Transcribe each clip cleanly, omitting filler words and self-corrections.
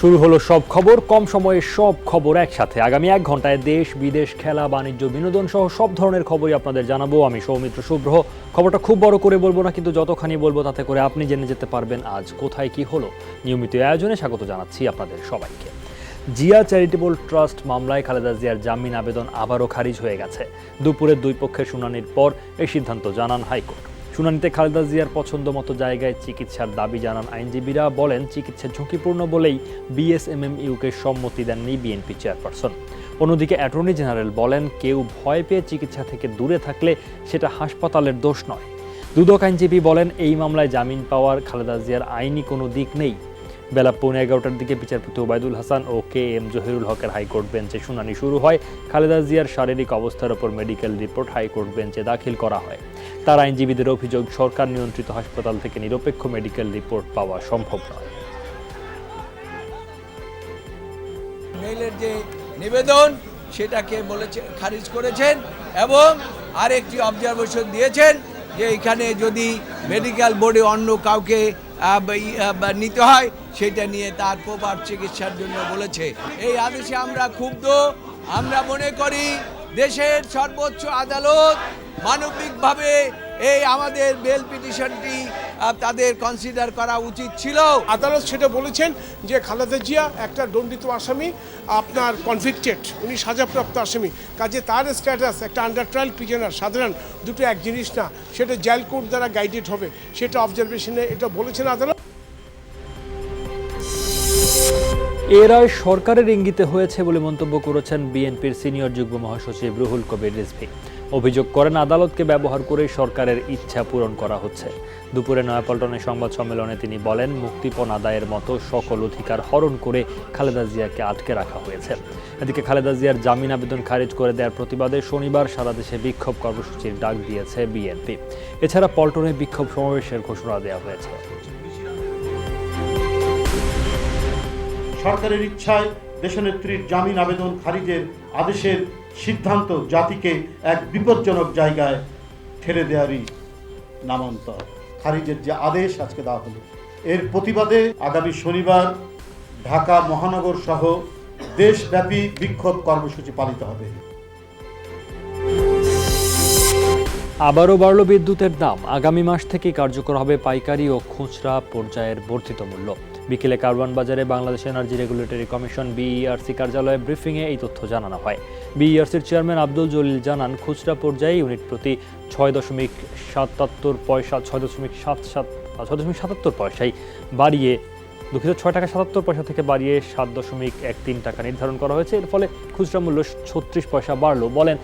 শুরু হলো সব খবর, কম সময়ে সব খবর একসাথে। আগামী 1 ঘন্টায় দেশ বিদেশ, খেলা, বাণিজ্য, বিনোদন সহ সব ধরনের খবরই আপনাদের জানাবো। আমি সৌমিত্র শুভ্র। খবরটা খুব বড় করে বলবো না, কিন্তু যতখানি বলবো তাতে করে আপনি জেনে যেতে পারবেন আজ কোথায় কি হলো। নিয়মিত আয়োজনে স্বাগত জানাচ্ছি আপনাদের সবাইকে। জিয়া চ্যারিটেবল ট্রাস্ট মামলায় খালেদা জিয়ার জামিন আবেদন আবারও খারিজ হয়ে গেছে। দুপুরে দুই পক্ষের শুনানির পর এই সিদ্ধান্ত জানান হাইকোর্ট। শুনানিতে খালেদা জিয়ার পছন্দ মতো জায়গায় চিকিৎসার দাবি জানান আইনজীবীরা। বলেন, চিকিৎসা ঝুঁকিপূর্ণ বলেই বিএসএমএমইউকে সম্মতি দেননি বিএনপি চেয়ারপারসন। অন্যদিকে অ্যাটর্নি জেনারেল বলেন, কেউ ভয় পেয়ে চিকিৎসা থেকে দূরে থাকলে সেটা হাসপাতালের দোষ নয়। দুদক আইনজীবী বলেন, এই মামলায় জামিন পাওয়ার খালেদা জিয়ার আইনি কোনো দিক নেই। বেলা 11:15টার দিকে বিচারপতি ওবায়দুল হাসান ও কে এম জহিরুল হকের হাইকোর্ট বেঞ্চে শুনানি শুরু হয়। খালেদা জিয়ার শারীরিক অবস্থার উপর মেডিকেল রিপোর্ট হাইকোর্ট বেঞ্চে দাখিল করা হয়। তার আইনজীবীদের অভিযোগ, সরকার নিয়ন্ত্রিত হাসপাতাল থেকে নিরপেক্ষ মেডিকেল রিপোর্ট পাওয়া সম্ভব নয়। মেইলের যে নিবেদন সেটাকে খারিজ করেছেন এবং আরেকটি অবজারভেশন দিয়েছেন যে এখানে যদি মেডিকেল বোর্ডে অন্য কাউকে নিতে হয় সেটা নিয়ে তার প্রপার চিকিৎসার জন্য বলেছে। এই আদেশে আমরা ক্ষুব্ধ। আমরা মনে করি দেশের সর্বোচ্চ আদালত মানবিকভাবে এই আমাদের বেল পিটিশনটি তাদের কনসিডার করা উচিত ছিল। আদালত সেটা বলেছেন যে খালেদা জিয়া একটা দণ্ডিত আসামি, আপনার কনভিক্টেড, উনি সাজাপ্রাপ্ত আসামি, কাজে তার স্ট্যাটাস একটা আন্ডার ট্রায়াল প্রিজনার সাধারণ দুটো এক জিনিস না, সেটা জেল কোর্ট দ্বারা গাইডেড হবে, সেটা অবজারভেশনে এটা বলেছেন আদালত। এ রায় সরকারের ইঙ্গিতে হয়েছে বলে মন্তব্য করেছেন বিএনপির সিনিয়র যুগ্ম মহাসচিব রুহুল কবির রিজভী। অভিযোগ করেন, আদালতকে ব্যবহার করে সরকারের ইচ্ছা পূরণ করা হচ্ছে। দুপুরে নয়াপল্টনে সংবাদ সম্মেলনে তিনি বলেন, মুক্তিপণ আদায়ের মতো সকল অধিকার হরণ করে খালেদা জিয়াকে আটকে রাখা হয়েছে। এদিকে খালেদা জিয়ার জামিন আবেদন খারিজ করে দেওয়ার প্রতিবাদে শনিবার সারা দেশে বিক্ষোভ কর্মসূচির ডাক দিয়েছে বিএনপি। এছাড়া পল্টনে বিক্ষোভ সমাবেশের ঘোষণা দেওয়া হয়েছে। সরকারের ইচ্ছায় দেশনেত্রীর জামিন আবেদন খারিজের আদেশের সিদ্ধান্ত জাতিকে এক বিপজ্জনক জায়গায় ঠেলে দেওয়ারই নামান্তর। খারিজের যে আদেশ আজকে দেওয়া হলো, এর প্রতিবাদে আগামী শনিবার ঢাকা মহানগর সহ দেশব্যাপী বিক্ষোভ কর্মসূচি পালিত হবে। আবারও বাড়ল বিদ্যুতের দাম। আগামী মাস থেকে কার্যকর হবে পাইকারি ও খুচরা পর্যায়ের বর্ধিত মূল্য। বিকেলে কারওয়ান বাজারে Bangladesh energy regulatory commission BERC কার্যালয়ে ব্রিফিংয়ে এই তথ্য জানানো হয়। বিইআরসির চেয়ারম্যান আব্দুল জলিল জানান, খুচরা পর্যায়ে ইউনিট প্রতি 6.77 পয়সায় বাড়িয়ে 6 টাকা 77 পয়সা থেকে বাড়িয়ে 7.13 টাকা নির্ধারণ করা হয়েছে। এর ফলে খুচরা মূল্য 36 পয়সা বাড়লো। বলেন,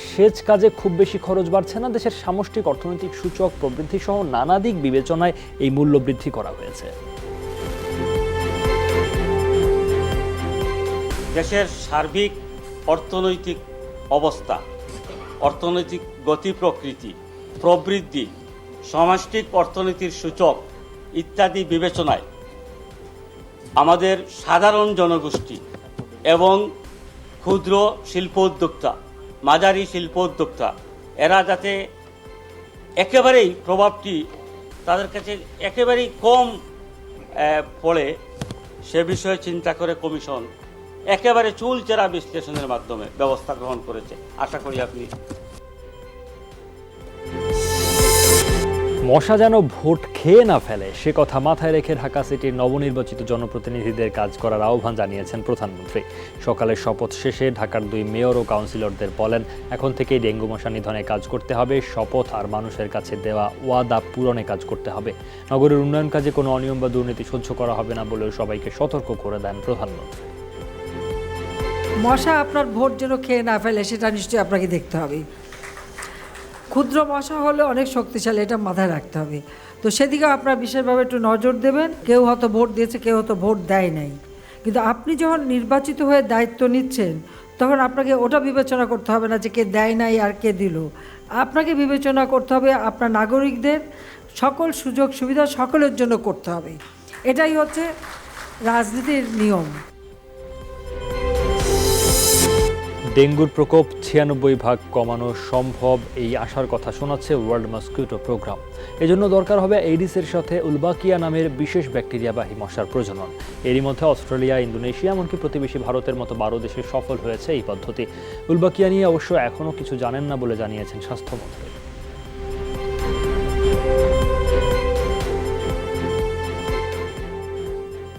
সেচ কাজে খুব বেশি খরচ বাড়ছে না। দেশের সামষ্টিক অর্থনৈতিক সূচক প্রবৃদ্ধি সহ নানা দিক বিবেচনায় এই মূল্য বৃদ্ধি করা হয়েছে। দেশের সার্বিক অর্থনৈতিক অবস্থা, অর্থনৈতিক গতি প্রকৃতি, প্রবৃদ্ধি, সামষ্টিক অর্থনীতির সূচক ইত্যাদি বিবেচনায় আমাদের সাধারণ জনগোষ্ঠী এবং ক্ষুদ্র শিল্পোদ্যোক্তা, মাঝারি শিল্পোদ্যোক্তা এরা যাতে একেবারেই প্রভাবটি তাদের কাছে একেবারেই কম পড়ে সে বিষয়ে চিন্তা করে কমিশন একেবারে চুলচেরা বিশ্লেষণের মাধ্যমে ব্যবস্থা গ্রহণ করেছে। আশা করি আপনি মশা যেন ভোট খেয়ে না ফেলে সে কথা মাথায় রেখে ঢাকা সিটির নবনির্বাচিত জনপ্রতিনিধিদের কাজ করার আহ্বান জানিয়েছেন প্রধানমন্ত্রী। সকালে শপথ শেষে ঢাকার 2 মেয়র ও কাউন্সিলরদের বলেন, এখন থেকেই ডেঙ্গু মশা নিধনে কাজ করতে হবে। শপথ আর মানুষের কাছে দেওয়া ওয়াদা পূরণে কাজ করতে হবে। নগরের উন্নয়ন কাজে কোনো অনিয়ম বা দুর্নীতি সহ্য করা হবে না বলেও সবাইকে সতর্ক করে দেন প্রধানমন্ত্রী। মশা আপনার ভোট যেন খেয়ে না ফেলে সেটা নিশ্চয়ই আপনাকে দেখতে হবে। ক্ষুদ্র মশা হলে অনেক শক্তিশালী, এটা মাথায় রাখতে হবে। তো সেদিকে আপনারা বিশেষভাবে একটু নজর দেবেন। কেউ হয়তো ভোট দিয়েছে, কেউ হয়তো ভোট দেয় নাই, কিন্তু আপনি যখন নির্বাচিত হয়ে দায়িত্ব নিচ্ছেন তখন আপনাকে ওটা বিবেচনা করতে হবে না যে কে দেয় নাই আর কে দিল। আপনাকে বিবেচনা করতে হবে আপনার নাগরিকদের সকল সুযোগ সুবিধা সকলের জন্য করতে হবে। এটাই হচ্ছে রাজনীতির নিয়ম। ডেঙ্গুর প্রকোপ 96 ভাগ কমানো সম্ভব এই আশার কথা শোনাচ্ছে ওয়ার্ল্ড মসকিউটো প্রোগ্রাম। এজন্য দরকার হবে এইডিসের সাথে উলবাকিয়া নামের বিশেষ ব্যাকটেরিয়াবাহী মশার প্রজনন। এরই মধ্যে অস্ট্রেলিয়া, ইন্দোনেশিয়া এমনকি প্রতিবেশী ভারতের মতো 12 দেশে সফল হয়েছে এই পদ্ধতি। উলবাকিয়া নিয়ে অবশ্য এখনও কিছু জানেন না বলে জানিয়েছেন স্বাস্থ্যমন্ত্রী।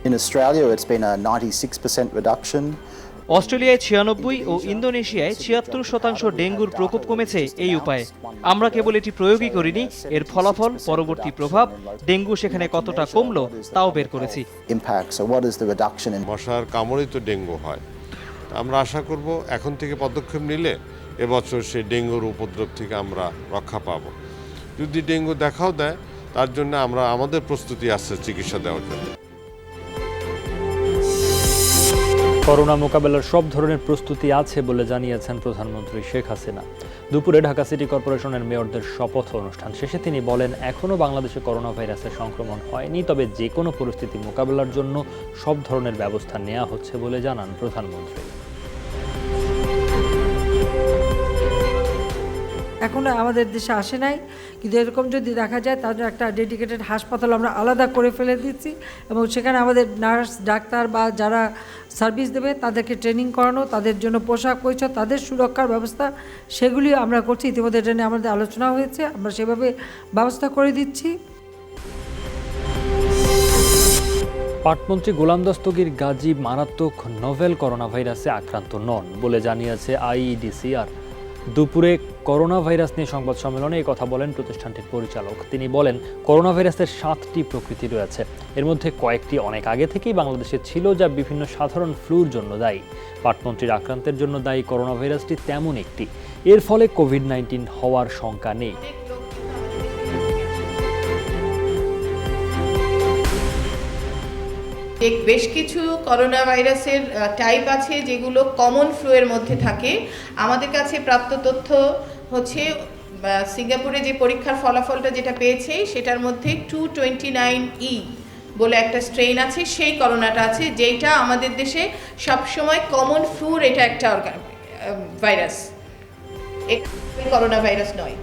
In Australia, it's been a 96% reduction. অস্ট্রেলিয়ায় 96 ও ইন্দোনেশিয়ায় 76% ডেঙ্গুর প্রকোপ কমেছে এই উপায়ে। আমরা কেবল এটি প্রয়োগই করিনি, এর ফলাফল, পরবর্তী প্রভাব, ডেঙ্গু সেখানে কতটা কমলো তাও বের করেছি। Impact. So what is the reduction in মশার কামড়েই তো ডেঙ্গু হয়। আমরা আশা করব এখন থেকে পদক্ষেপ নিলে এবছর সেই ডেঙ্গুর উপদ্রব থেকে আমরা রক্ষা পাব। যদি ডেঙ্গু দেখাও দেয় তার জন্য আমাদের প্রস্তুতি আছে চিকিৎসা দেওয়ার জন্য। করোনা মোকাবেলার সব ধরনের প্রস্তুতি আছে বলে জানিয়েছেন প্রধানমন্ত্রী শেখ হাসিনা। দুপুরে ঢাকা সিটি কর্পোরেশনের মেয়রদের শপথ অনুষ্ঠান শেষে তিনি বলেন, এখনও বাংলাদেশে করোনা ভাইরাসের সংক্রমণ হয়নি, তবে যে কোনো পরিস্থিতি মোকাবেলার জন্য সব ধরনের ব্যবস্থা নেওয়া হচ্ছে বলে জানান প্রধানমন্ত্রী। এখনো আমাদের দেশে আসে নাই, কিন্তু এরকম যদি দেখা যায় তাহলে একটা ডেডিকেটেড হাসপাতাল আমরা আলাদা করে ফেলে দিচ্ছি এবং সেখানে আমাদের নার্স, ডাক্তার বা যারা সার্ভিস দেবে তাদেরকে ট্রেনিং করানো, তাদের জন্য পোশাক পরিচ্ছদ, তাদের সুরক্ষার ব্যবস্থা, সেগুলি আমরা করছি। ইতিমধ্যে এটা নিয়ে আমাদের আলোচনা হয়েছে, আমরা সেভাবে ব্যবস্থা করে দিচ্ছি। পাটমন্ত্রী গোলাম দস্তগীর গাজী মারাত্মক নোভেল করোনা ভাইরাসে আক্রান্ত নন বলে জানিয়েছে আইইডিসিআর। দুপুরে করোনা ভাইরাস নিয়ে সংবাদ সম্মেলনে এই কথা বলেন প্রতিষ্ঠানটির পরিচালক। তিনি বলেন, করোনা ভাইরাসের 7টি প্রকৃতি রয়েছে, এর মধ্যে কয়েকটি অনেক আগে থেকেই বাংলাদেশে ছিল, যা বিভিন্ন সাধারণ ফ্লুর জন্য দায়ী। পাটমন্ত্রীর আক্রান্তের জন্য দায়ী করোনা ভাইরাসটি তেমন একটি। এর ফলে কোভিড-19 হওয়ার শঙ্কা নেই। বেশ কিছু করোনা ভাইরাসের টাইপ আছে যেগুলো কমন ফ্লু এর মধ্যে থাকে। আমাদের কাছে প্রাপ্ত তথ্য হচ্ছে সিঙ্গাপুরে যে পরীক্ষার ফলাফলটা যেটা পেয়েছে সেটার মধ্যে 229E বলে একটা স্ট্রেইন আছে, সেই করোনাটা আছে, যেটা আমাদের দেশে সবসময় কমন ফ্লুর এটা একটা ভাইরাস, করোনা ভাইরাস নয়।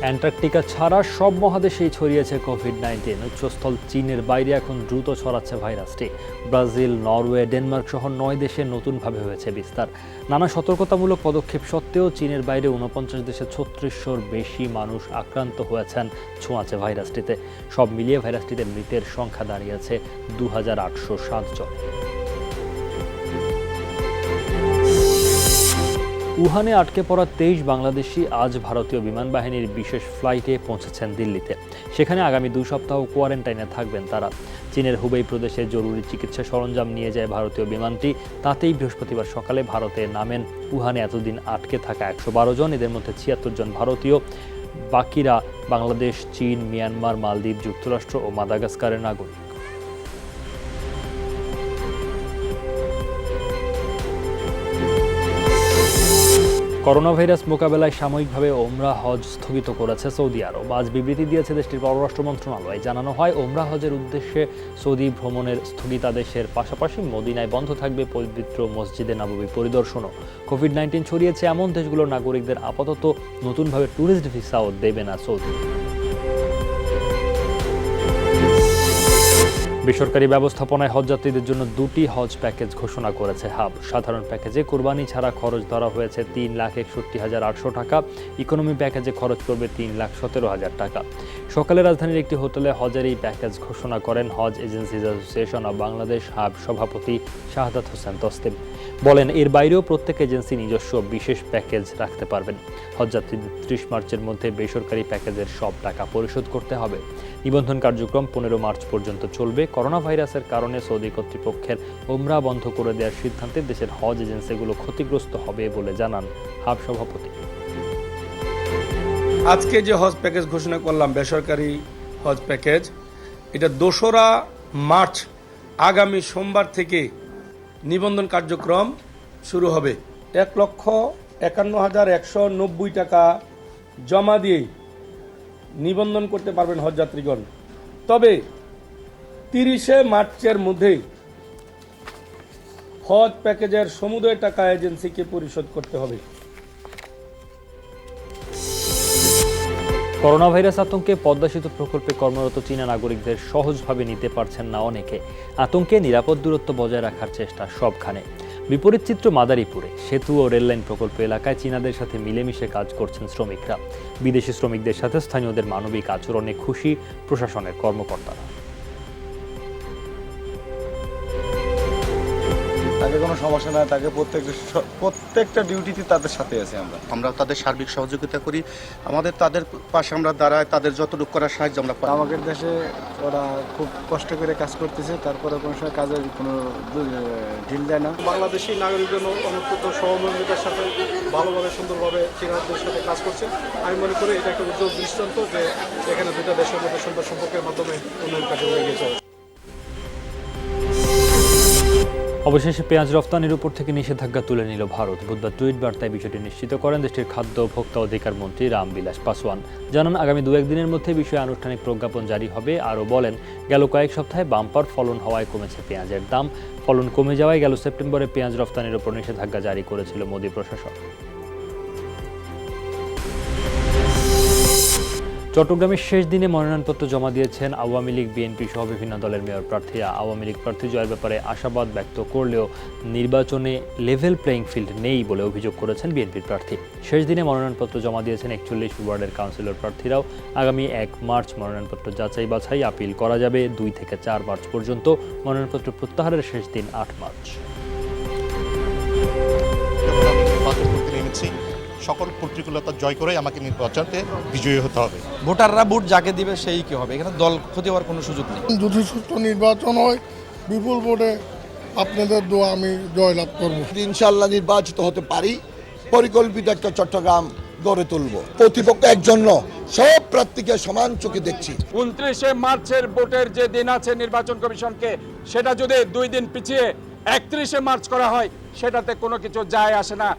অ্যান্টার্কটিকা ছাড়া সব মহাদেশেই ছড়িয়েছে কোভিড-19। উচ্চস্থল চীনের বাইরে এখন দ্রুত ছড়াচ্ছে ভাইরাসটি। ব্রাজিল, নরওয়ে, ডেনমার্ক সহ 9 দেশে নতুনভাবে হয়েছে বিস্তার। নানা সতর্কতামূলক পদক্ষেপ সত্ত্বেও চীনের বাইরে 49 দেশে 3600-র বেশি মানুষ আক্রান্ত হয়েছেন ছোঁয়াচে ভাইরাসটিতে। সব মিলিয়ে ভাইরাসটিতে মৃতের সংখ্যা দাঁড়িয়েছে 2807 জন। উহানে আটকে পড়া 23 বাংলাদেশি আজ ভারতীয় বিমান বাহিনীর বিশেষ ফ্লাইটে পৌঁছেছেন দিল্লিতে। সেখানে আগামী 2 সপ্তাহ কোয়ারেন্টাইনে থাকবেন তারা। চীনের হুবেই প্রদেশে জরুরি চিকিৎসা সরঞ্জাম নিয়ে যায় ভারতীয় বিমানটি। তাতেই বৃহস্পতিবার সকালে ভারতে নামেন উহানে এতদিন আটকে থাকা 112 জন। এদের মধ্যে 76 জন ভারতীয়, বাকিরা বাংলাদেশ, চীন, মিয়ানমার, মালদ্বীপ, যুক্তরাষ্ট্র ও মাদাগাস্কারের নাগরিক। করোনা ভাইরাস মোকাবেলায় সাময়িকভাবে ওমরা হজ স্থগিত করেছে সৌদি আরব। আজ বিবৃতি দিয়েছে দেশটির পররাষ্ট্র মন্ত্রণালয়। জানানো হয়, ওমরা হজের উদ্দেশ্যে সৌদি ভ্রমণের স্থগিতাদেশের পাশাপাশি মদিনায় বন্ধ থাকবে পবিত্র মসজিদে নববী পরিদর্শনও। কোভিড-19 ছড়িয়েছে এমন দেশগুলোর নাগরিকদের আপাতত নতুনভাবে ট্যুরিস্ট ভিসাও দেবে না সৌদি। বেসরকারি ব্যবস্থাপনায় হজযাত্রীদের জন্য 2টি হজ প্যাকেজ ঘোষণা করেছে হাব। সাধারণ প্যাকেজে কোরবানি ছাড়া খরচ ধরা হয়েছে 3,61,800 টাকা। ইকোনমি প্যাকেজে খরচ করবে 3,17,000 টাকা। সকালে রাজধানীর একটি হোটেলে হজের এই প্যাকেজ ঘোষণা করেন Hajj agencies association of Bangladesh HAAB সভাপতি শাহাদাত হোসেন তসলিম। বলেন, এর বাইরেও প্রত্যেক এজেন্সি নিজস্ব বিশেষ প্যাকেজ রাখতে পারবেন। হজযাত্রীদের 30 মার্চের মধ্যে বেসরকারি প্যাকেজের সব টাকা পরিশোধ করতে হবে। নিবন্ধন কার্যক্রম 15 মার্চ পর্যন্ত চলবে। করোনা ভাইরাসের কারণে সৌদি কর্তৃপক্ষের ওমরা বন্ধ করে দেওয়ার সিদ্ধান্তে দেশের হজ এজেন্সিগুলো ক্ষতিগ্রস্ত হবে বলে জানান হাব সভাপতি। আজকে যে হজ প্যাকেজ ঘোষণা করলাম, বেসরকারি হজ প্যাকেজ, এটা 2রা মার্চ আগামী সোমবার থেকে নিবন্ধন কার্যক্রম শুরু হবে। 1,51,190 টাকা জমা দিয়েই নিবন্ধন করতে পারবেন হজযাত্রীগণ। তবে 30শে মার্চের মধ্যেই হজ প্যাকেজের সমুদয় টাকা এজেন্সিকে পরিশোধ করতে হবে। করোনা ভাইরাস আতঙ্কে পদ্মা সেতু প্রকল্পে কর্মরত চীনা নাগরিকদের সহজভাবে নিতে পারছেন না অনেকে। আতঙ্কে নিরাপদ দূরত্ব বজায় রাখার চেষ্টা সবখানে। বিপরীত চিত্র মাদারীপুরে সেতু ও রেললাইন প্রকল্প এলাকায় চীনাদের সাথে মিলেমিশে কাজ করছেন শ্রমিকরা। বিদেশি শ্রমিকদের সাথে স্থানীয়দের মানবিক আচরণে খুশি প্রশাসনের কর্মকর্তারা। তাকে কোনো সমস্যা নাই, তাকে প্রত্যেকটা ডিউটিতে তাদের সাথে আছে। আমরা তাদের সার্বিক সহযোগিতা করি, তাদের পাশে আমরা দাঁড়াই, তাদের যতটুকু করার সাহায্য আমরা পাই। আমাদের দেশে ওরা খুব কষ্ট করে কাজ করতেছে, তারপরে কোনো সময় কাজের কোনো ঢিল দেয় না। বাংলাদেশি নাগরিকজন অত্যন্ত সহমর্মিতার সাথে ভালোভাবে সুন্দরভাবে চীনাদের সাথে কাজ করছে। আমি মনে করি এটা একটা উজ্জ্বল দৃষ্টান্ত যে এখানে দুটো দেশের মধ্যে সুন্দর সম্পর্কের মাধ্যমে উন্নয়ন কাজে হয়ে গেছে। অবশেষে পেঁয়াজ রফতানির উপর থেকে নিষেধাজ্ঞা তুলে নিল ভারত। বুধবার টুইট বার্তায় বিষয়টি নিশ্চিত করেন দেশটির খাদ্য ও ভোক্তা অধিকার মন্ত্রী রামবিলাস পাসওয়ান। জানান আগামী 2-1 দিনের মধ্যে বিষয়ে আনুষ্ঠানিক প্রজ্ঞাপন জারি হবে। আরও বলেন, গেল কয়েক সপ্তাহে বাম্পার ফলন হওয়ায় কমেছে পেঁয়াজের দাম। ফলন কমে যাওয়ায় গেল সেপ্টেম্বরে পেঁয়াজ রফতানির উপর নিষেধাজ্ঞা জারি করেছিল মোদী প্রশাসন। চট্টগ্রামের শেষ দিনে মনোনয়নপত্র জমা দিয়েছেন আওয়ামী লীগ, বিএনপি সহ বিভিন্ন দলের মেয়র প্রার্থীরা। আওয়ামী লীগ প্রার্থী জয়ের ব্যাপারে আশাবাদ ব্যক্ত করলেও নির্বাচনে লেভেল প্লেইং ফিল্ড নেই বলে অভিযোগ করেছেন বিএনপির প্রার্থী। শেষ দিনে মনোনয়নপত্র জমা দিয়েছেন 41 ওয়ার্ডের কাউন্সিলর প্রার্থীরাও। আগামী 1 মার্চ মনোনয়নপত্র যাচাই বাছাই আপিল করা যাবে। 2 থেকে 4 মার্চ পর্যন্ত মনোনয়নপত্র প্রত্যাহারের শেষ দিন 8 মার্চ। সকল প্রতিকূলতা জয় করে আমাকে নির্বাচনে বিজয়ী হতে হবে। ভোটাররা ভোট যাকে দিবে সেই কি হবে, এখানে দল ক্ষতি হওয়ার কোনো সুযোগ নেই। যদি সুস্থ নির্বাচন হয়, বিপুল ভোটে আপনাদের দোয়া আমি জয়লাভ করব। ইনশাআল্লাহ নির্বাচিত হতে পারি, পরিকল্পিত একটা চট্টগ্রাম গড়ে তুলব। প্রতিপক্ষ একজন সব প্রার্থীকে সমান চোখে দেখছি। 29 মার্চের ভোটের যে দিন আছে নির্বাচন কমিশনকে, সেটা যদি 2 দিন পিছিয়ে 31 মার্চ করা হয়, সেটাতে কোনো কিছু যায় আসে না।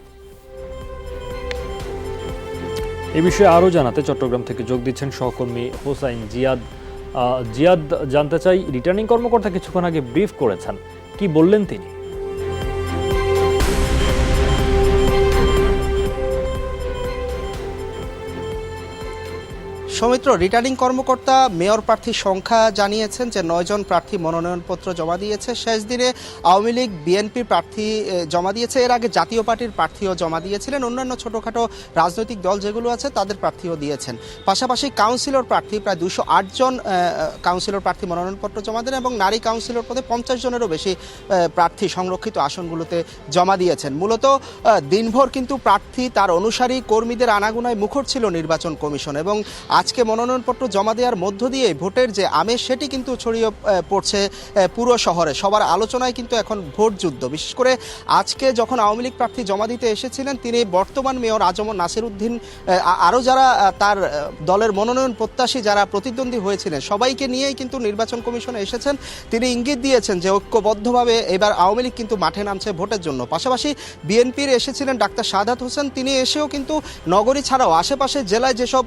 এ বিষয়ে আরও জানাতে চট্টগ্রাম থেকে যোগ দিচ্ছেন সহকর্মী হোসাইন জিয়াদ। জিয়াদ, জানতে চাই, রিটার্নিং কর্মকর্তা কিছুক্ষণ আগে ব্রিফ করেছেন, কি বললেন তিনি? সৌমিত্র, রিটার্নিং কর্মকর্তা মেয়র প্রার্থীর সংখ্যা জানিয়েছেন যে 9 জন প্রার্থী মনোনয়নপত্র জমা দিয়েছে। শেষ দিনে আওয়ামী লীগ, বিএনপি প্রার্থী জমা দিয়েছে। এর আগে জাতীয় পার্টির প্রার্থীও জমা দিয়েছিলেন। অন্যান্য ছোটোখাটো রাজনৈতিক দল যেগুলো আছে তাদের প্রার্থীও দিয়েছেন। পাশাপাশি কাউন্সিলর প্রার্থী প্রায় 208 জন কাউন্সিলর প্রার্থী মনোনয়নপত্র জমা দেন এবং নারী কাউন্সিলর পদে 50 জনেরও বেশি প্রার্থী সংরক্ষিত আসনগুলোতে জমা দিয়েছেন। মূলত দিনভর কিন্তু প্রার্থী, তার অনুসারী কর্মীদের আনাগোনায় মুখর ছিল নির্বাচন কমিশন এবং আজকে মনোনয়নপত্র জমা দেওয়ার মধ্য দিয়ে ভোটের যে আমেজ সেটি কিন্তু ছড়িয়ে পড়ছে পুরো শহরে। সবার আলোচনায় কিন্তু এখন ভোট যুদ্ধ। বিশেষ করে আজকে যখন আওয়ামী লীগ প্রার্থী জমা দিতে এসেছিলেন, তিনি বর্তমান মেয়র আজম নাসির উদ্দিন, আরও যারা তার দলের মনোনয়ন প্রত্যাশী যারা প্রতিদ্বন্দ্বী হয়েছিলেন, সবাইকে নিয়েই কিন্তু নির্বাচন কমিশনে এসেছেন। তিনি ইঙ্গিত দিয়েছেন যে ঐক্যবদ্ধভাবে এবার আওয়ামী লীগ কিন্তু মাঠে নামছে ভোটের জন্য। পাশাপাশি বিএনপির এসেছিলেন ডাক্তার শাহাদাত হোসেন, তিনি এসেও কিন্তু নগরী ছাড়াও আশেপাশে জেলায় যেসব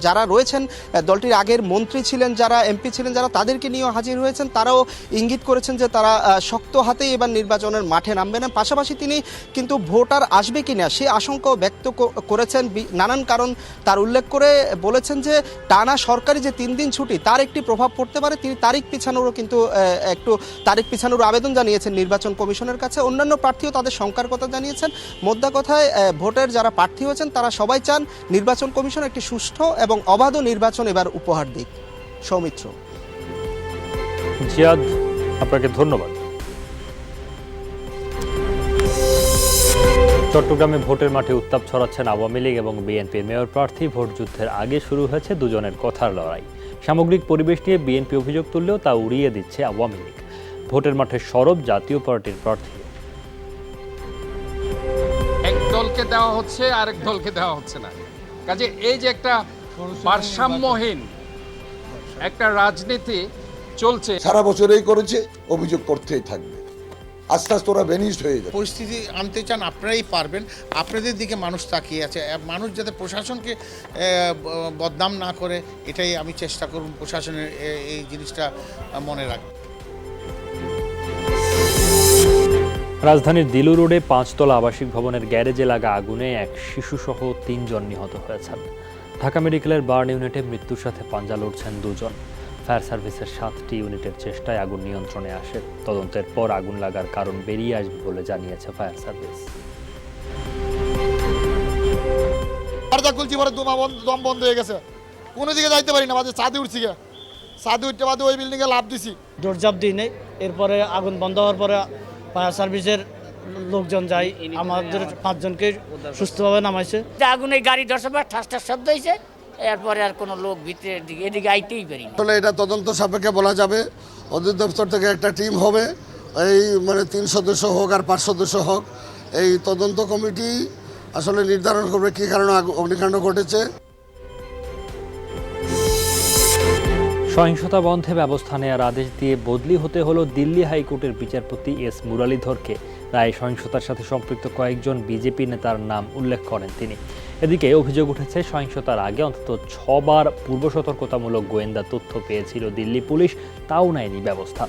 যারা রয়েছেন, দলটির আগের মন্ত্রী ছিলেন যারা, এমপি ছিলেন যারা, তাদেরকে নিয়েও হাজির হয়েছেন। তারাও ইঙ্গিত করেছেন যে তারা শক্ত হাতেই এবার নির্বাচনের মাঠে নামবে না। পাশাপাশি তিনি কিন্তু ভোটার আসবে কিনা সে আশঙ্কাও ব্যক্ত করেছেন। নানান কারণ তার উল্লেখ করে বলেছেন যে টানা সরকারি যে 3 দিন ছুটি তার একটি প্রভাব পড়তে পারে। তিনি তারিখ পিছানোরও কিন্তু তারিখ পিছানোর আবেদন জানিয়েছেন নির্বাচন কমিশনের কাছে। অন্যান্য প্রার্থীও তাদের শঙ্কার কথা জানিয়েছেন। মোদ্দা কথায় ভোটের যারা প্রার্থী হয়েছেন তারা সবাই চান নির্বাচন কমিশন একটি সুষ্ঠু এবং অবাধ নির্বাচন এবার উপহার দিক। সৌমিত্র। জিয়াদ, আপনাকে ধন্যবাদ। চট্টগ্রামে ভোটের মাঠে উত্তাপ ছড়াচ্ছেন আওয়ামী লীগ এবং বিএনপির মেয়র প্রার্থী। ভোট যুদ্ধের আগে শুরু হয়েছে দুজনের কথার লড়াই। সামগ্রিক পরিবেশ নিয়ে বিএনপি অভিযোগ তুললেও তা উড়িয়ে দিচ্ছে আওয়ামী লীগ। ভোটের মাঠে সরব জাতীয় পার্টির প্রার্থী। এক দলকে দেওয়া হচ্ছে, আরেক দলকে দেওয়া হচ্ছে না। কাজে এই যে একটা ভারসাম্যহীন একটা রাজনীতি চলছে, সারা বছরই করেছে, অভিযোগ করতেই থাকবে। আস্তে আস্তে ওরা ভ্যানিশড হয়ে যাবে। পরিস্থিতি আনতে চান, আপনারাই পারবেন। আপনাদের দিকে মানুষ তাকিয়ে আছে। মানুষ যাতে প্রশাসনকে বদনাম না করে, এটাই আমি চেষ্টা করব প্রশাসনের এই জিনিসটা মনে রাখবে। রাজধানীর দিলু রোডে 5তলা আবাসিক ভবনের গ্যারেজে লাগা আগুনে এক শিশুসহ 3 জন নিহত হয়েছেন। ঢাকা মেডিকেলের বার্ন ইউনিটে মৃত্যুর সাথে পাঞ্জা লড়ছেন 2 জন। ফায়ার সার্ভিসের 7টি ইউনিটের চেষ্টায় আগুন নিয়ন্ত্রণে আসে। তদন্তের পর আগুন লাগার কারণ বেরিয়ে আসবে বলে জানিয়েছে ফায়ার সার্ভিস। দম বন্ধ হয়ে গেছে, কোনো দিকে যাইতে পারি না, বাজে ছাদে উঠছি, ছাদে উঠতে বাদে ওই বিল্ডিংয়ে লাভ দিছি, দরজাপ দিই নেই। এরপরে আগুন বন্ধ হওয়ার পরে ফায়ার সার্ভিসের লোকজন যায়, আমাদের 5 জনকে সুস্থভাবে নামাইছে। আগুনে গাড়ি ধরছে বা ঠাস ঠাস শব্দ হয়েছে, এরপরে আর কোনো লোক ভিতরের দিকে এদিকে আইতেই পারি না। আসলে এটা তদন্ত সাপেক্ষে বলা যাবে। অধিদপ্তর থেকে একটা টিম হবে, এই 3 সদস্য হোক আর 5 সদস্য হোক, এই তদন্ত কমিটি আসলে নির্ধারণ করবে কী কারণে অগ্নিকাণ্ড ঘটেছে। সহিংসতা বন্ধে ব্যবস্থা নেওয়ার আদেশ দিয়ে বদলি হতে হলো দিল্লি হাইকোর্টের বিচারপতি এস মুরালীধরকে। রায়ে সহিংসতার সাথে সম্পৃক্ত কয়েকজন বিজেপি নেতার নাম উল্লেখ করেন তিনি। এদিকে অভিযোগ উঠেছে, সহিংসতার আগে অন্তত 6 বার পূর্ব সতর্কতামূলক গোয়েন্দা তথ্য পেয়েছিল দিল্লি পুলিশ, তাও নেয়নি ব্যবস্থা।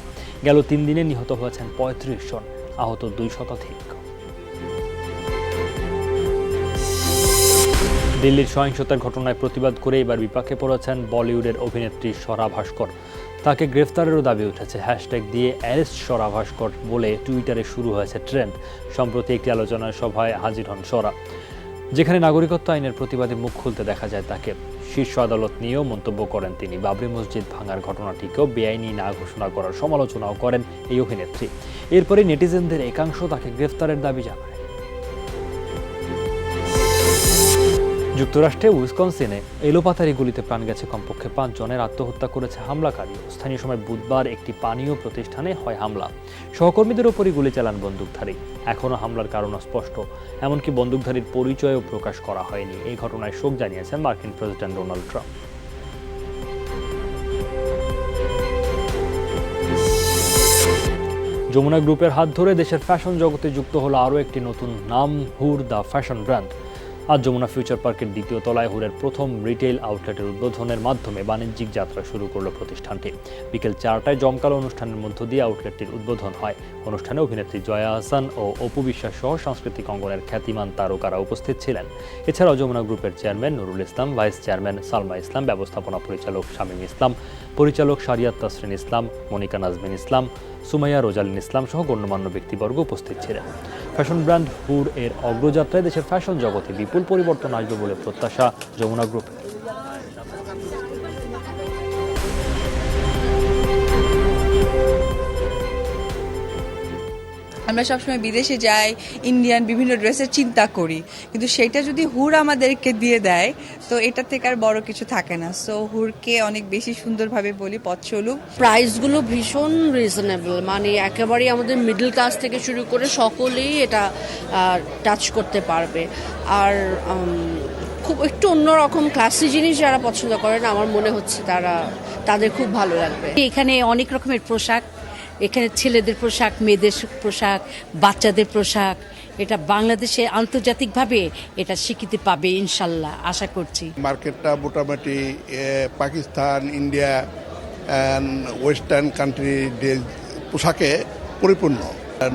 গেল 3 দিনে নিহত হয়েছেন 35 জন, আহত 2 শতাধিক। দিল্লির সহিংসতার ঘটনায় প্রতিবাদ করে এবার বিপাকে পড়েছেন বলিউডের অভিনেত্রী স্বরা ভাস্কর। তাকে গ্রেফতারেরও দাবি উঠেছে। হ্যাশট্যাগ দিয়ে অ্যারেস্ট স্বরা ভাস্কর বলে টুইটারে শুরু হয়েছে ট্রেন্ড। সম্প্রতি একটি আলোচনা সভায় হাজির হন স্বরা, যেখানে নাগরিকত্ব আইনের প্রতিবাদে মুখ খুলতে দেখা যায় তাকে। শীর্ষ আদালত নিয়েও মন্তব্য করেন তিনি। বাবরি মসজিদ ভাঙার ঘটনাটিকেও বেআইনি না ঘোষণা করার সমালোচনাও করেন এই অভিনেত্রী। এরপরে নেটিজেনদের একাংশ তাকে গ্রেফতারের দাবি জানায়। যুক্তরাষ্ট্রে উইসকনসিনে এলোপাতারি গুলিতে প্রাণ গেছে কমপক্ষে 5 জনের। আত্মহত্যা করেছে হামলাকারী। স্থানীয় সময় বুধবার একটি পানীয় প্রতিষ্ঠানে হয় হামলা। সহকর্মীদের ওপরই গুলি চালান বন্দুকধারী। এখনও হামলার কারণ অস্পষ্ট, এমনকি বন্দুকধারীর পরিচয়ও প্রকাশ করা হয়নি। এই ঘটনায় শোক জানিয়েছেন মার্কিন প্রেসিডেন্ট ডোনাল্ড ট্রাম্প। যমুনা গ্রুপের হাত ধরে দেশের ফ্যাশন জগতে যুক্ত হলো আরও একটি নতুন নাম, হুর দ্য ফ্যাশন ব্র্যান্ড। আজ যমুনা ফিউচার পার্কের 2য় তলায় হুরের প্রথম রিটেইল আউটলেটের উদ্বোধনের মাধ্যমে বাণিজ্যিক যাত্রা শুরু করলো প্রতিষ্ঠানটি। বিকেল 4টায় জমকালো অনুষ্ঠানের মধ্য দিয়ে আউটলেটটির উদ্বোধন হয়। অনুষ্ঠানে অভিনেত্রী জয়া আহসান ও অপু বিশ্বাস সহ সাংস্কৃতিক অঙ্গনের খ্যাতিমান তারকারা উপস্থিত ছিলেন। এছাড়াও যমুনা গ্রুপের chairman Nurul Islam, vice chairman Salma ইসলাম, ব্যবস্থাপনা পরিচালক শামীম ইসলাম, পরিচালক শারিয়াত তাসরিন ইসলাম, মনিকা নাজমিন ইসলাম, সুমাইয়া রোজালিন ইসলাম সহ গণ্যমান্য ব্যক্তিবর্গ উপস্থিত ছিলেন। ফ্যাশন ব্র্যান্ড হুর এর অগ্রযাত্রায় দেশের ফ্যাশন জগতে বিপুল পরিবর্তন আসবে বলে প্রত্যাশা যমুনা গ্রুপের। আমরা সবসময় বিদেশে যাই, ইন্ডিয়ান বিভিন্ন ড্রেসের চিন্তা করি, কিন্তু সেটা যদি হুর আমাদেরকে দিয়ে দেয় তো এটা থেকে আর বড় কিছু থাকে না। সো হুরকে অনেক বেশি সুন্দরভাবে বলি পথ চলুক। প্রাইসগুলো ভীষণ রিজনেবল, মানে একেবারেই আমাদের মিডল ক্লাস থেকে শুরু করে সকলেই এটা টাচ করতে পারবে। আর খুব একটু অন্যরকম ক্লাসি জিনিস যারা পছন্দ করেন, আমার মনে হচ্ছে তাদের খুব ভালো লাগবে। এখানে অনেক রকমের পোশাক, এখানে ছেলেদের পোশাক, মেয়েদের পোশাক, বাচ্চাদের পোশাক, এটা বাংলাদেশে আন্তর্জাতিকভাবে এটা স্বীকৃতি পাবে ইনশাল্লাহ, আশা করছি। মার্কেটটা মোটামুটি পাকিস্তান, ইন্ডিয়া, ওয়েস্টার্ন কান্ট্রি পোশাকে পরিপূর্ণ।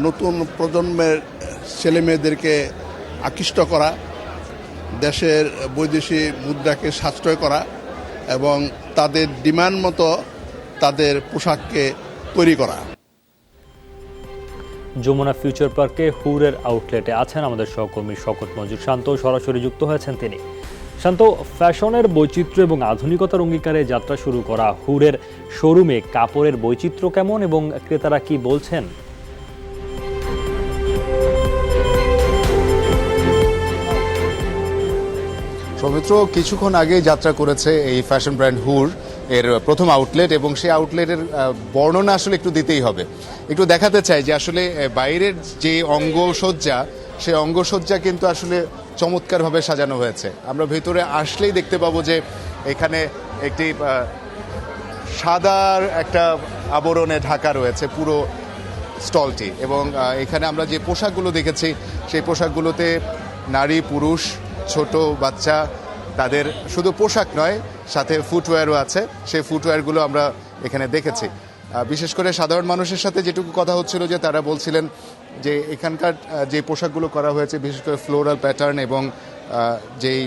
নতুন প্রজন্মের ছেলে মেয়েদেরকে আকৃষ্ট করা, দেশের বৈদেশিক মুদ্রাকে সাশ্রয় করা এবং তাদের ডিমান্ড মতো তাদের পোশাককে তৈরি করা। যমুনা ফিউচার পার্কে হুরের আউটলেটে আছেন আমাদের সহকর্মী শওকত মঞ্জুর শান্ত, সরাসরি যুক্ত হয়েছেন তিনি। শান্ত, ফ্যাশনের বৈচিত্র্য এবং আধুনিকতার অঙ্গীকারে যাত্রা শুরু করা হুরের শোরুমে কাপড়ের বৈচিত্র্য কেমন এবং ক্রেতারা কি বলছেন? সৌমিত্র, কিছুক্ষণ আগে যাত্রা করেছে এই ফ্যাশন ব্র্যান্ড হুর এর প্রথম আউটলেট, এবং সেই আউটলেটের বর্ণনা আসলে একটু দিতেই হবে। একটু দেখাতে চাই যে আসলে বাইরের যে অঙ্গসজ্জা, সেই অঙ্গসজ্জা কিন্তু আসলে চমৎকারভাবে সাজানো হয়েছে। আমরা ভেতরে আসলেই দেখতে পাবো যে এখানে একটি সাদার একটা আবরণে ঢাকা রয়েছে পুরো স্টলটি, এবং এখানে আমরা যে পোশাকগুলো দেখেছি সেই পোশাকগুলোতে নারী, পুরুষ, ছোট বাচ্চা, তাদের শুধু পোশাক নয়, সাথে ফুটওয়্যারও আছে। সেই ফুটওয়্যারগুলো আমরা এখানে দেখেছি। বিশেষ করে সাধারণ মানুষের সাথে যেটুকু কথা হচ্ছিল যে তারা বলছিলেন যে এখানকার যে পোশাকগুলো করা হয়েছে বিশেষ করে ফ্লোরাল প্যাটার্ন এবং যেই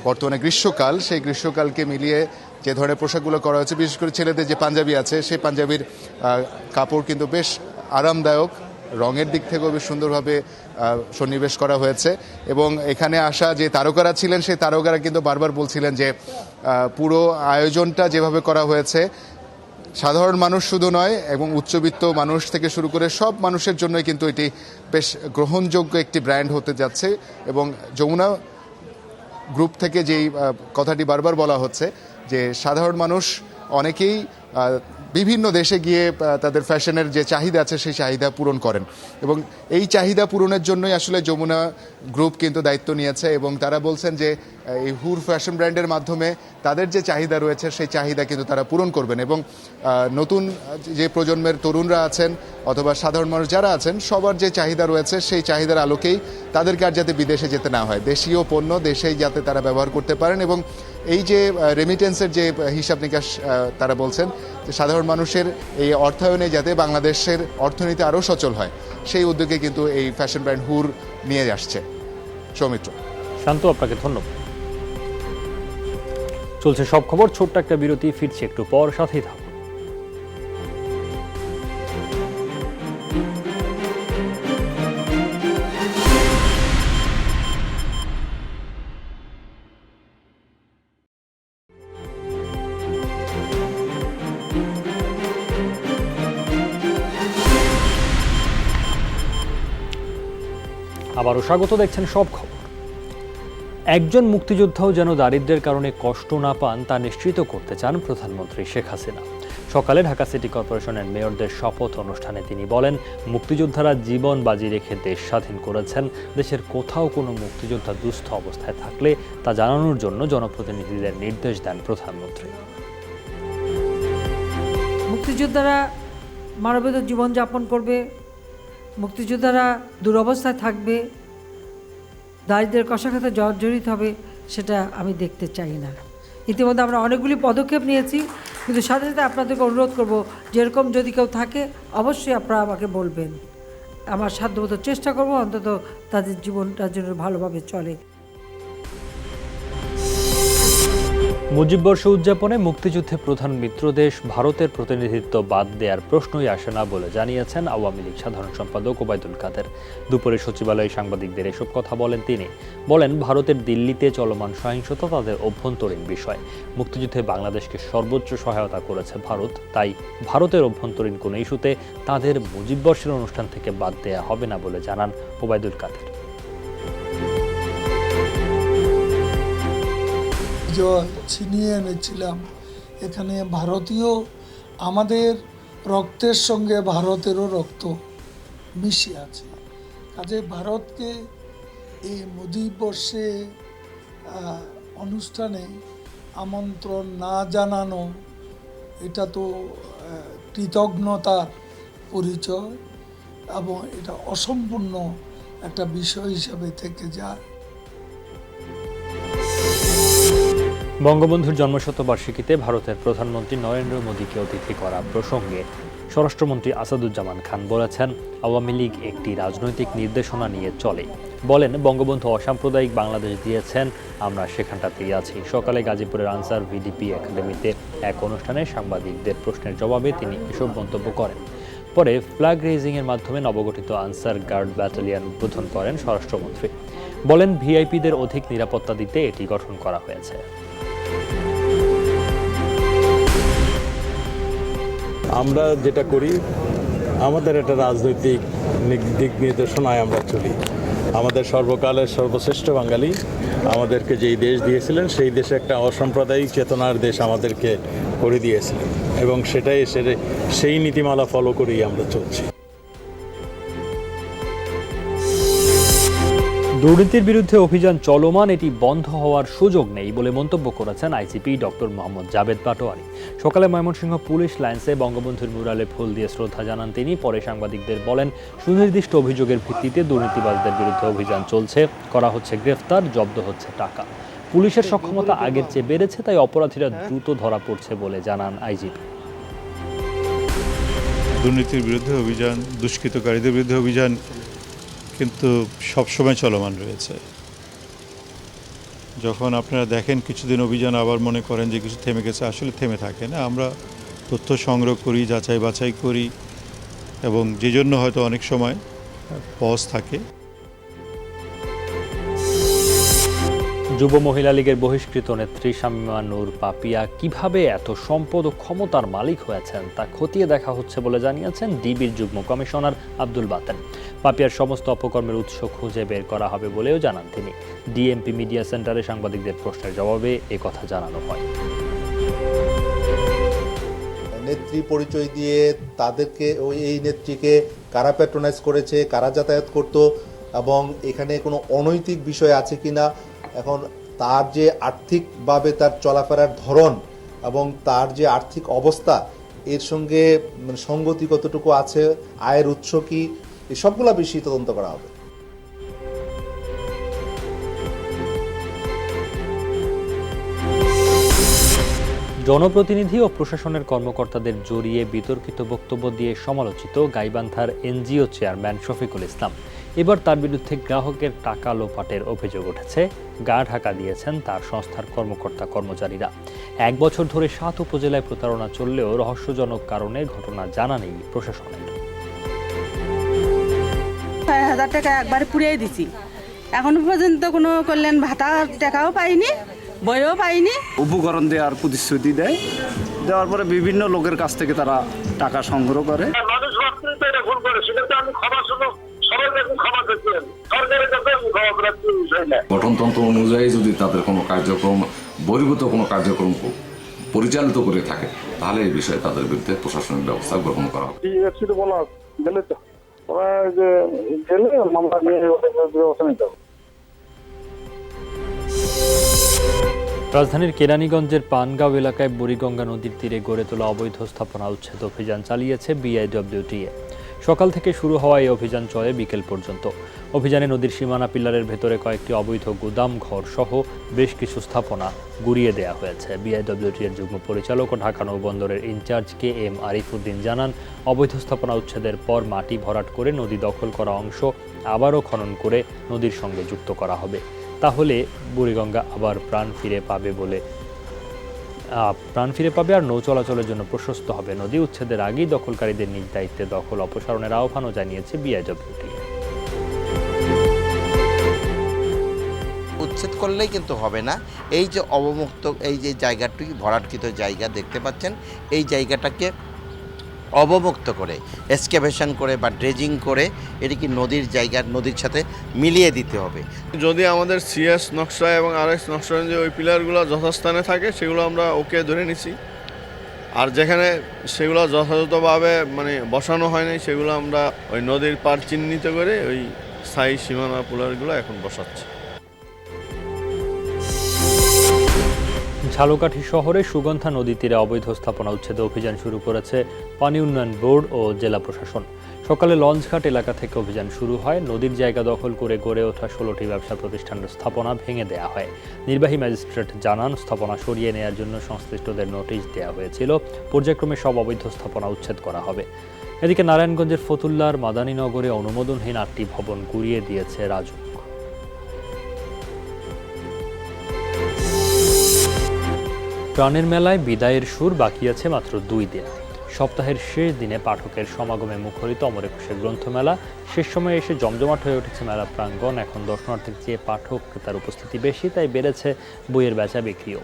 বর্তমানে গ্রীষ্মকাল সেই গ্রীষ্মকালকে মিলিয়ে যে ধরনের পোশাকগুলো করা হয়েছে বিশেষ করে ছেলেদের যে পাঞ্জাবি আছে সেই পাঞ্জাবির কাপড় কিন্তু বেশ আরামদায়ক, রঙের দিক থেকেও বেশ সুন্দরভাবে সন্নিবেশ করা হয়েছে। এবং এখানে আসা যে তারকারা ছিলেন সেই তারকারা কিন্তু বারবার বলছিলেন যে পুরো আয়োজনটা যেভাবে করা হয়েছে সাধারণ মানুষ শুধু নয় এবং উচ্চবিত্ত মানুষ থেকে শুরু করে সব মানুষের জন্যই কিন্তু এটি বেশ গ্রহণযোগ্য একটি ব্র্যান্ড হতে যাচ্ছে। এবং যমুনা গ্রুপ থেকে যেই কথাটি বারবার বলা হচ্ছে যে সাধারণ মানুষ অনেকেই বিভিন্ন দেশে গিয়ে তাদের ফ্যাশনের যে চাহিদা আছে সেই চাহিদা পূরণ করেন এবং এই চাহিদা পূরণের জন্যই আসলে যমুনা গ্রুপ কিন্তু দায়িত্ব নিয়েছে এবং তারা বলছেন যে এই হুর ফ্যাশন ব্র্যান্ডের মাধ্যমে তাদের যে চাহিদা রয়েছে সেই চাহিদা কিন্তু তারা পূরণ করবেন এবং নতুন যে প্রজন্মের তরুণরা আছেন অথবা সাধারণ মানুষ যারা আছেন সবার যে চাহিদা রয়েছে সেই চাহিদার আলোকেই তাদেরকে আর যাতে বিদেশে যেতে না হয়, দেশীয় পণ্য দেশেই যাতে তারা ব্যবহার করতে পারেন। এবং এই যে রেমিটেন্সের যে হিসাব নিকাশ তারা বলছেন যে সাধারণ মানুষের এই অর্থায়নে যাতে বাংলাদেশের অর্থনীতি আরও সচল হয় সেই উদ্যোগে কিন্তু এই ফ্যাশন ব্র্যান্ড হুর নিয়ে আসছে। সৌমিত্র। শান্ত, আপনাকে ধন্যবাদ। চলছে সব খবর, ছোট্ট একটা বিরতি, ফিরছি একটু পর, সাথেই থাকুন। আবারও স্বাগত, দেখছেন সব খবর। একজন মুক্তিযোদ্ধাও যেন দারিদ্র্যের কারণে কষ্ট না পান তা নিশ্চিত করতে চান প্রধানমন্ত্রী শেখ হাসিনা। সকালে ঢাকা সিটি কর্পোরেশনের মেয়রদের শপথ অনুষ্ঠানে তিনি বলেন, মুক্তিযোদ্ধারা জীবন বাজি রেখে দেশ স্বাধীন করেছেন। দেশের কোথাও কোনো মুক্তিযোদ্ধা দুস্থ অবস্থায় থাকলে তা জানানোর জন্য জনপ্রতিনিধিদের নির্দেশ দেন প্রধানমন্ত্রী। মুক্তিযোদ্ধারা মানবেতর জীবনযাপন করবে, মুক্তিযোদ্ধারা দুরবস্থায় থাকবে, দারিদ্র্যের কষাঘাতে জর্জরিত হবে, সেটা আমি দেখতে চাই না। ইতিমধ্যে আমরা অনেকগুলি পদক্ষেপ নিয়েছি, কিন্তু সাথে সাথে আপনাদেরকে অনুরোধ করব যেরকম যদি কেউ থাকে অবশ্যই আপনারা আমাকে বলবেন। আমার সাধ্যমতো চেষ্টা করব অন্তত তাদের জীবনটার জন্য ভালোভাবে চলে। মুজিব বর্ষ উদযাপনে মুক্তিযুদ্ধে প্রধান মিত্রদেশ ভারতের প্রতিনিধিত্ব বাদ দেওয়ার প্রশ্নই আসে না বলে জানিয়েছেন আওয়ামী লীগ সাধারণ সম্পাদক ওবায়দুল কাদের। দুপুরে সচিবালয়ে সাংবাদিকদের এসব কথা বলেন তিনি। বলেন, ভারতের দিল্লিতে চলমান সহিংসতা তাদের অভ্যন্তরীণ বিষয়। মুক্তিযুদ্ধে বাংলাদেশকে সর্বোচ্চ সহায়তা করেছে ভারত, তাই ভারতের অভ্যন্তরীণ কোনো ইস্যুতে তাদের মুজিব বর্ষের অনুষ্ঠান থেকে বাদ দেওয়া হবে না বলে জানান ওবায়দুল কাদের। ছিনিয়ে এনেছিলাম, এখানে ভারতীয় আমাদের রক্তের সঙ্গে ভারতেরও রক্ত মিশে আছে। কাজে ভারতকে এই মুজিব বর্ষে অনুষ্ঠানে আমন্ত্রণ না জানানো এটা তো কৃতজ্ঞতার পরিচয় এবং এটা অসম্পূর্ণ একটা বিষয় হিসাবে থেকে যায়। বঙ্গবন্ধুর জন্মশতবার্ষিকীতে ভারতের প্রধানমন্ত্রী নরেন্দ্র মোদীকে অতিথি করা প্রসঙ্গে স্বরাষ্ট্রমন্ত্রী আসাদুজ্জামান খান বলেছেন, আওয়ামী লীগ একটি রাজনৈতিক নির্দেশনা নিয়ে চলে। বলেন, বঙ্গবন্ধু অসাম্প্রদায়িক বাংলাদেশ দিয়েছেন, আমরা সেখানটাতেই আছি। সকালে গাজীপুরের আনসার ভিডিপি একাডেমিতে এক অনুষ্ঠানে সাংবাদিকদের প্রশ্নের জবাবে তিনি এসব মন্তব্য করেন। পরে ফ্ল্যাগ রেজিংয়ের মাধ্যমে নবগঠিত আনসার গার্ড ব্যাটালিয়ন উদ্বোধন করেন স্বরাষ্ট্রমন্ত্রী। বলেন, ভিআইপিদের অধিক নিরাপত্তা দিতে এটি গঠন করা হয়েছে। আমরা যেটা করি, আমাদের একটা রাজনৈতিক দিক নির্দেশনায় আমরা চলি। আমাদের সর্বকালের সর্বশ্রেষ্ঠ বাঙালি আমাদেরকে যেই দেশ দিয়েছিলেন সেই দেশে একটা অসাম্প্রদায়িক চেতনার দেশ আমাদেরকে করে দিয়েছিলেন এবং সেটাই সেই নীতিমালা ফলো করেই আমরা চলছি। দুর্নীতির বিরুদ্ধে অভিযান চলমান, এটি বন্ধ হওয়ার সুযোগ নেই বলে মন্তব্য করেছেন আইজিপি ডক্টর মোহাম্মদ জাবেদ পাটোয়ারি। সকালে ময়মনসিংহ পুলিশ লাইন্সে বঙ্গবন্ধুর ম্যুরালে ফুল দিয়ে শ্রদ্ধা জানান তিনি। পরে সাংবাদিকদের বলেন, সুনির্দিষ্ট অভিযোগের ভিত্তিতে দুর্নীতিবাজদের বিরুদ্ধে অভিযান চলছে, করা হচ্ছে গ্রেফতার, জব্দ হচ্ছে টাকা। পুলিশের সক্ষমতা আগের চেয়ে বেড়েছে, তাই অপরাধীরা দ্রুত ধরা পড়ছে বলে জানান আইজিপি। দুর্নীতির বিরুদ্ধে অভিযান, দুষ্কৃতকারীদের বিরুদ্ধে অভিযান কিন্তু সবসময় চলমান রয়েছে। যখন আপনারা দেখেন কিছুদিন অভিযান আবার মনে করেন যে কিছু থেমে গেছে, আসলে থেমে থাকে না। আমরা তথ্য সংগ্রহ করি, যাচাই বাছাই করি এবং যে জন্য হয়তো অনেক সময় পজ থাকে। যুব মহিলা লীগের বহিষ্কৃত নেত্রী শামীমা নূর পাপিয়া কিভাবে এত সম্পদ ও ক্ষমতার মালিক হয়েছেন তা খতিয়ে দেখা হচ্ছে বলে জানিয়েছেন ডিবির যুগ্ম কমিশনার আব্দুল বাতেন। পাপিয়ার সমস্ত অপকর্মের উৎস খুঁজে বের করা হবে বলেও জানান তিনি। ডিএমপি মিডিয়া সেন্টারে সাংবাদিকদের প্রশ্নের জবাবে একথা জানানো হয়। নেত্রী পরিচয় দিয়ে তাদেরকে এই নেত্রীকে কারা প্যাট্রোনাইজ করেছে, কারা যাতায়াত করত এবং এখানে কোনো অনৈতিক বিষয় আছে কিনা, এখন তার যে আর্থিকভাবে তার চলাফেরার ধরন এবং তার যে আর্থিক অবস্থা এর সঙ্গে সঙ্গতি কতটুকু আছে, আয়ের উৎস কি, এই সবগুলা বিষয় তদন্ত করা হবে। জনপ্রতিনিধি ও প্রশাসনের কর্মকর্তাদের জড়িয়ে বিতর্কিত বক্তব্য দিয়ে সমালোচিত গাইবান্ধার এনজিও চেয়ারম্যান শফিকুল ইসলাম। এবার তার বিরুদ্ধে গ্রাহকের টাকা লোপাটের অভিযোগ উঠেছে। গা ঢাকা দিয়েছেন তার সংস্থার কর্মকর্তা কর্মচারীরা। 1 বছর ধরে 7 উপজেলায় প্রতারণা চললেও রহস্যজনক কারণে ঘটনা জানা নেই প্রশাসনের। 6,000 টাকা একবার পুড়িয়ে দিছি, এখনো পর্যন্ত কোনো কল্যাণ ভাতা টাকাও পাইনি, বইও পাইনি। উপকরণ দেওয়ার প্রতিশ্রুতি দেয়, দেওয়ার পরে বিভিন্ন লোকের কাছ থেকে তারা টাকা সংগ্রহ করে। গঠনতন্ত্র অনুযায়ী যদি তাদের কোনো কার্যক্রম, বহির্ভূত কোনো কার্যক্রম পরিচালিত করে থাকে তাহলে এই বিষয়ে তাদের বিরুদ্ধে প্রশাসনিক ব্যবস্থা গ্রহণ করা হবে। রাজধানীর কেরানীগঞ্জের পানগাঁও এলাকায় বুড়িগঙ্গা নদীর তীরে গড়ে তোলা অবৈধ স্থাপনা উচ্ছেদ অভিযান চালিয়েছে বিআইডব্লিউটিএ। সকাল থেকে শুরু হওয়া এই অভিযান চলে বিকেল পর্যন্ত। অভিযানে নদীর সীমানা পিলারের ভেতরে কয়েকটি অবৈধ গুদাম ঘর সহ বেশ কিছু স্থাপনা গুড়িয়ে দেওয়া হয়েছে। বিআইডব্লিউটিএর যুগ্ম পরিচালক ও ঢাকা নৌবন্দরের ইনচার্জ KM আরিফুদ্দিন জানান, অবৈধ স্থাপনা উচ্ছেদের পর মাটি ভরাট করে নদী দখল করা অংশ আবারও খনন করে নদীর সঙ্গে যুক্ত করা হবে। তাহলে বুড়িগঙ্গা আবার প্রাণ ফিরে পাবে আর নৌ চলাচলের জন্য প্রশস্ত হবে। নদী উচ্ছেদের আগেই দখলকারীদের নিজ দায়িত্বে দখল অপসারণের আহ্বানও জানিয়েছে বিআইডব্লিউটিএ। উচ্ছেদ করলেই কিন্তু হবে না, এই যে অবমুক্ত এই যে জায়গাটি ভরাটকৃত জায়গা দেখতে পাচ্ছেন, এই জায়গাটাকে অবমুক্ত করে এক্সক্যাভেশন করে বা ড্রেজিং করে এটিকে নদীর জায়গা নদীর সাথে মিলিয়ে দিতে হবে। যদি আমাদের CS নকশা এবং RX নকশা যে ওই পিলারগুলো যথাস্থানে থাকে সেগুলো আমরা ওকে ধরে নিছি, আর যেখানে সেগুলো যথাযথভাবে বসানো হয়নি সেগুলো আমরা ওই নদীর পার চিহ্নিত করে ওই স্থায়ী সীমানা পিলারগুলো এখন বসাচ্ছি। ঝালকাঠি শহরে সুগন্ধা নদী তীরে অবৈধ স্থাপনা উচ্ছেদে অভিযান শুরু করেছে পানি উন্নয়ন বোর্ড ও জেলা প্রশাসন। সকালে লঞ্চঘাট এলাকা থেকে অভিযান শুরু হয়। নদীর জায়গা দখল করে গড়ে ওঠা 16টি ব্যবসা প্রতিষ্ঠানের স্থাপনা ভেঙে দেওয়া হয়। নির্বাহী ম্যাজিস্ট্রেট জানান, স্থাপনা সরিয়ে নেওয়ার জন্য সংশ্লিষ্টদের নোটিশ দেওয়া হয়েছিল। পর্যায়ক্রমে সব অবৈধ স্থাপনা উচ্ছেদ করা হবে। এদিকে নারায়ণগঞ্জের ফতুল্লার মাদানীনগরে অনুমোদনহীন 8টি ভবন গুড়িয়ে দিয়েছে রাজুক। প্রাণের মেলায় বিদায়ের সুর, বাকি আছে মাত্র 2 দিন। সপ্তাহের শেষ দিনে পাঠকের সমাগমে মুখরিত অমর একুশে গ্রন্থমেলা। শেষ সময়ে এসে জমজমাট হয়ে উঠেছে মেলা প্রাঙ্গণ। এখন দর্শনার্থীর চেয়ে পাঠক ক্রেতার উপস্থিতি বেশি, তাই বেড়েছে বইয়ের বেচা বিক্রিও।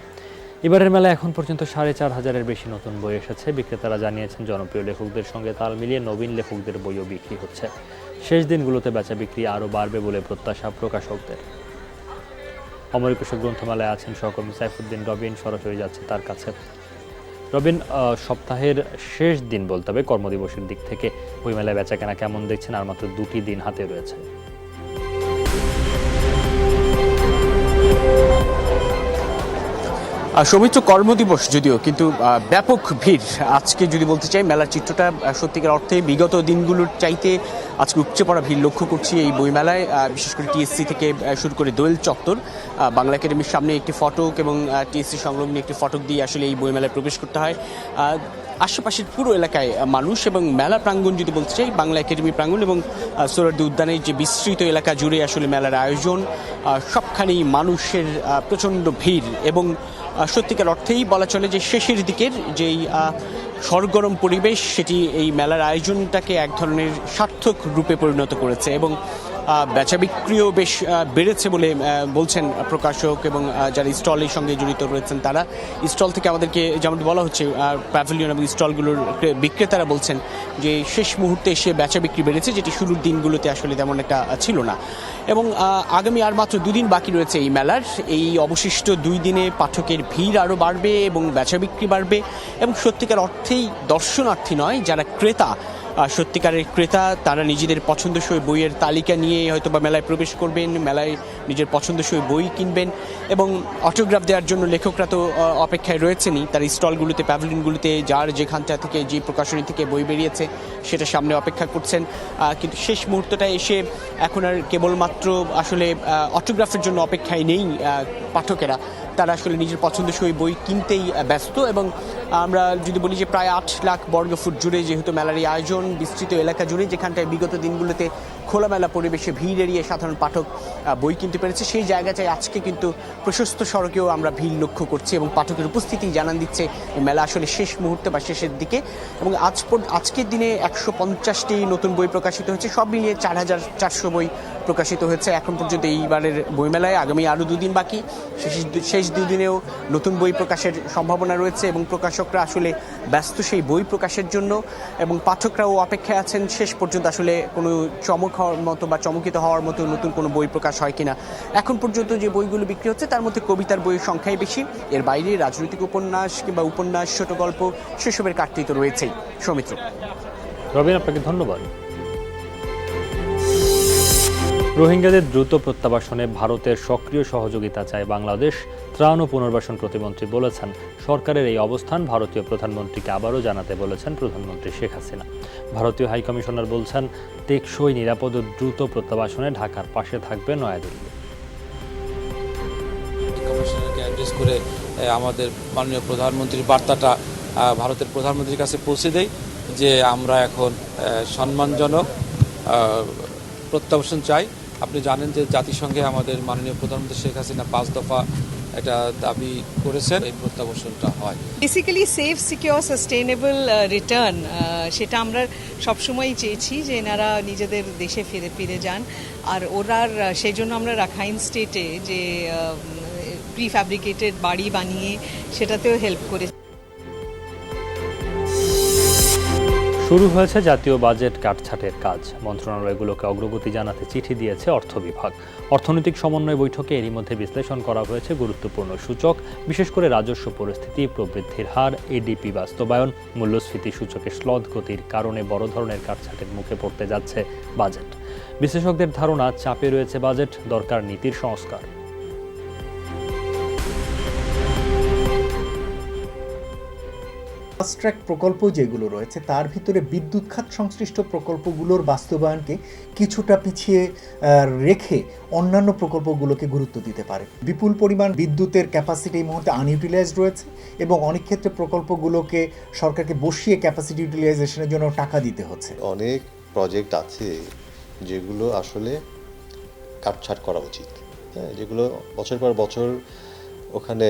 এবারের মেলায় এখন পর্যন্ত 4,500-এর বেশি নতুন বই এসেছে। বিক্রেতারা জানিয়েছেন, জনপ্রিয় লেখকদের সঙ্গে তাল মিলিয়ে নবীন লেখকদের বইও বিক্রি হচ্ছে। শেষ দিনগুলোতে বেচা বিক্রি আরও বাড়বে বলে প্রত্যাশা প্রকাশকদের। অমর একুশে গ্রন্থমেলায় আছেন সহকর্মী সাইফুদ্দিন রবিন, সরাসরি যাচ্ছে তার কাছে। রবিন, সপ্তাহের শেষ দিন বলতে হবে কর্মদিবসের দিক থেকে বইমেলায় বেচাকেনা কেমন দেখছেন? আর মাত্র 2টি দিন হাতে রয়েছে। সৌমিত্র, কর্মদিবস যদিও, কিন্তু ব্যাপক ভিড় আজকে যদি বলতে চাই। মেলার চিত্রটা সত্যিকার অর্থে বিগত দিনগুলোর চাইতে আজকে উপচে পড়া ভিড় লক্ষ্য করছি এই বইমেলায়। বিশেষ করে TSC থেকে শুরু করে দোয়েল চত্বর, বাংলা একাডেমির সামনে একটি ফটক এবং TSC সংলগ্ন একটি ফটক দিয়ে আসলে এই বইমেলায় প্রবেশ করতে হয়। আশেপাশের পুরো এলাকায় মানুষ। এবং মেলা প্রাঙ্গণ যদি বলতে চাই, বাংলা একাডেমি প্রাঙ্গণ এবং সোহরাওয়ার্দী উদ্যানের যে বিস্তৃত এলাকা জুড়ে আসলে মেলার আয়োজন, সবখানেই মানুষের প্রচণ্ড ভিড় এবং সত্যিকার অর্থেই বলা চলে যে শেষের দিকের যেই সরগরম পরিবেশ, সেটি এই মেলার আয়োজনটাকে এক ধরনের সার্থক রূপে পরিণত করেছে এবং বেচা বিক্রিও বেশ বেড়েছে বলে বলছেন প্রকাশক এবং যারা স্টলের সঙ্গে জড়িত রয়েছেন তারা। স্টল থেকে আমাদেরকে যেমন বলা হচ্ছে, প্যাভিলিয়ন এবং স্টলগুলোর বিক্রেতারা বলছেন যে শেষ মুহূর্তে এসে বেচা বিক্রি বেড়েছে, যেটি শুরুর দিনগুলোতে আসলে তেমন একটা ছিল না। এবং আগামী আর মাত্র 2 দিন বাকি রয়েছে এই মেলার। এই অবশিষ্ট 2 দিনে পাঠকের ভিড় আরও বাড়বে এবং বেচা বিক্রি বাড়বে এবং সত্যিকার অর্থেই দর্শনার্থী নয়, যারা ক্রেতা, সত্যিকারের ক্রেতা, তারা নিজেদের পছন্দসই বইয়ের তালিকা নিয়ে হয়তো বা মেলায় প্রবেশ করবেন, মেলায় নিজের পছন্দসই বই কিনবেন এবং অটোগ্রাফ দেওয়ার জন্য লেখকরা তো অপেক্ষায় রয়েছেনই। তার স্টলগুলোতে, প্যাভিলিয়নগুলোতে যার যেখানটা থেকে যে প্রকাশনী থেকে বই বেরিয়েছে সেটা সামনে অপেক্ষা করছেন। কিন্তু শেষ মুহূর্তটা এসে এখন আর কেবলমাত্র আসলে অটোগ্রাফের জন্য অপেক্ষায় নেই পাঠকেরা, তারা আসলে নিজের পছন্দসই বই কিনতেই ব্যস্ত। এবং আমরা যদি বলি যে প্রায় 8 লাখ বর্গফুট জুড়ে যেহেতু মেলার এই আয়োজন, বিস্তৃত এলাকা জুড়ে, যেখানটায় বিগত দিনগুলোতে খোলামেলা পরিবেশে ভিড় এড়িয়ে সাধারণ পাঠক বই কিনতে পেরেছে, সেই জায়গাটায় আজকে কিন্তু প্রশস্ত সড়কেও আমরা ভিড় লক্ষ্য করছি এবং পাঠকের উপস্থিতি জানান দিচ্ছে মেলা আসলে শেষ মুহূর্তে বা শেষের দিকে। এবং আজকের দিনে 150টি নতুন বই প্রকাশিত হয়েছে, সব মিলিয়ে 4400 বই প্রকাশিত হয়েছে এখন পর্যন্ত এইবারের বইমেলায়। আগামী আরও 2 দিন বাকি, শেষ 2 দিনেও নতুন বই প্রকাশের সম্ভাবনা রয়েছে এবং প্রকাশকরা আসলে ব্যস্ত সেই বই প্রকাশের জন্য এবং পাঠকরাও অপেক্ষায় আছেন শেষ পর্যন্ত আসলে কোনো চমক হওয়ার মতো বা চমকিত হওয়ার মতো নতুন কোনো বই প্রকাশ হয় কিনা। এখন পর্যন্ত যে বইগুলো বিক্রি হচ্ছে তার মধ্যে কবিতার বইয়ের সংখ্যাই বেশি, এর বাইরে রাজনৈতিক উপন্যাস কিংবা উপন্যাস, ছোট গল্প, সেসবের কাটতি তো রয়েছেই। সৌমিত্র। রবিন, আপনাকে ধন্যবাদ। রোহিঙ্গাদের দ্রুত প্রত্যাবাসনে ভারতের সক্রিয় সহযোগিতা চায় বাংলাদেশ। ত্রাণ ও পুনর্বাসন প্রতিমন্ত্রী বলেছেন, সরকারের এই অবস্থান ভারতীয় প্রধানমন্ত্রীকে আবারও জানাতে বলেছেন প্রধানমন্ত্রী শেখ হাসিনা। ভারতীয় হাইকমিশনার বলছেন, টেকসই, নিরাপদ ও দ্রুত প্রত্যাবাসনে ঢাকার পাশে থাকবে নয়াদিল্লি। কমিশনারকে অ্যাড্রেস করে আমাদের মাননীয় প্রধানমন্ত্রীর বার্তাটা ভারতের প্রধানমন্ত্রীর কাছে পৌঁছে দেই যে আমরা এখন সম্মানজনক প্রত্যাবাসন চাই। আপনি জানেন যে জাতিসংঘে আমাদের মাননীয় প্রধানমন্ত্রী শেখ হাসিনা 5 দফা এটা দাবি করেছেন, এই প্রত্যাবাসনটা হয়। Basically safe, secure, sustainable return, সেটা আমরা সবসময়ই চেয়েছি যে এনারা নিজেদের দেশে ফিরে যান। আর ওরার সেই জন্য আমরা রাখাইন স্টেটে যে প্রিফ্যাব্রিকেটেড বাড়ি বানিয়ে সেটাতেও হেল্প করে। শুরু হয়েছে জাতীয় বাজেট কাটছাঁটের কাজ। মন্ত্রণালয়গুলোকে অগ্রগতি জানাতে চিঠি দিয়েছে অর্থ বিভাগ। অর্থনৈতিক সমন্বয় বৈঠকে এরই মধ্যে বিশ্লেষণ করা হয়েছে গুরুত্বপূর্ণ সূচক, বিশেষ করে রাজস্ব পরিস্থিতি, প্রবৃদ্ধির হার, এডিপি বাস্তবায়ন, মূল্যস্ফীতি সূচকে শ্লথ গতির কারণে বড় ধরনের কাটছাঁটের মুখে পড়তে যাচ্ছে বাজেট। বিশ্লেষকদের ধারণা, চাপে রয়েছে বাজেট, দরকার নীতির সংস্কার। ফাস্ট ট্র্যাক প্রকল্প যেগুলো রয়েছে তার ভিতরে বিদ্যুৎ খাত সংশ্লিষ্ট প্রকল্পগুলোর বাস্তবায়নকে কিছুটা পিছিয়ে রেখে অন্যান্য প্রকল্পগুলোকে গুরুত্ব দিতে পারে। বিপুল পরিমাণ বিদ্যুতের ক্যাপাসিটি এই মুহূর্তে আনইউটিলাইজড রয়েছে এবং অনেক ক্ষেত্রে প্রকল্পগুলোকে সরকারকে বসিয়ে ক্যাপাসিটি ইউটিলাইজেশনের জন্য টাকা দিতে হচ্ছে। অনেক প্রজেক্ট আছে যেগুলো আসলে কাটছাঁট করা উচিত, হ্যাঁ, যেগুলো বছর পর বছর ওখানে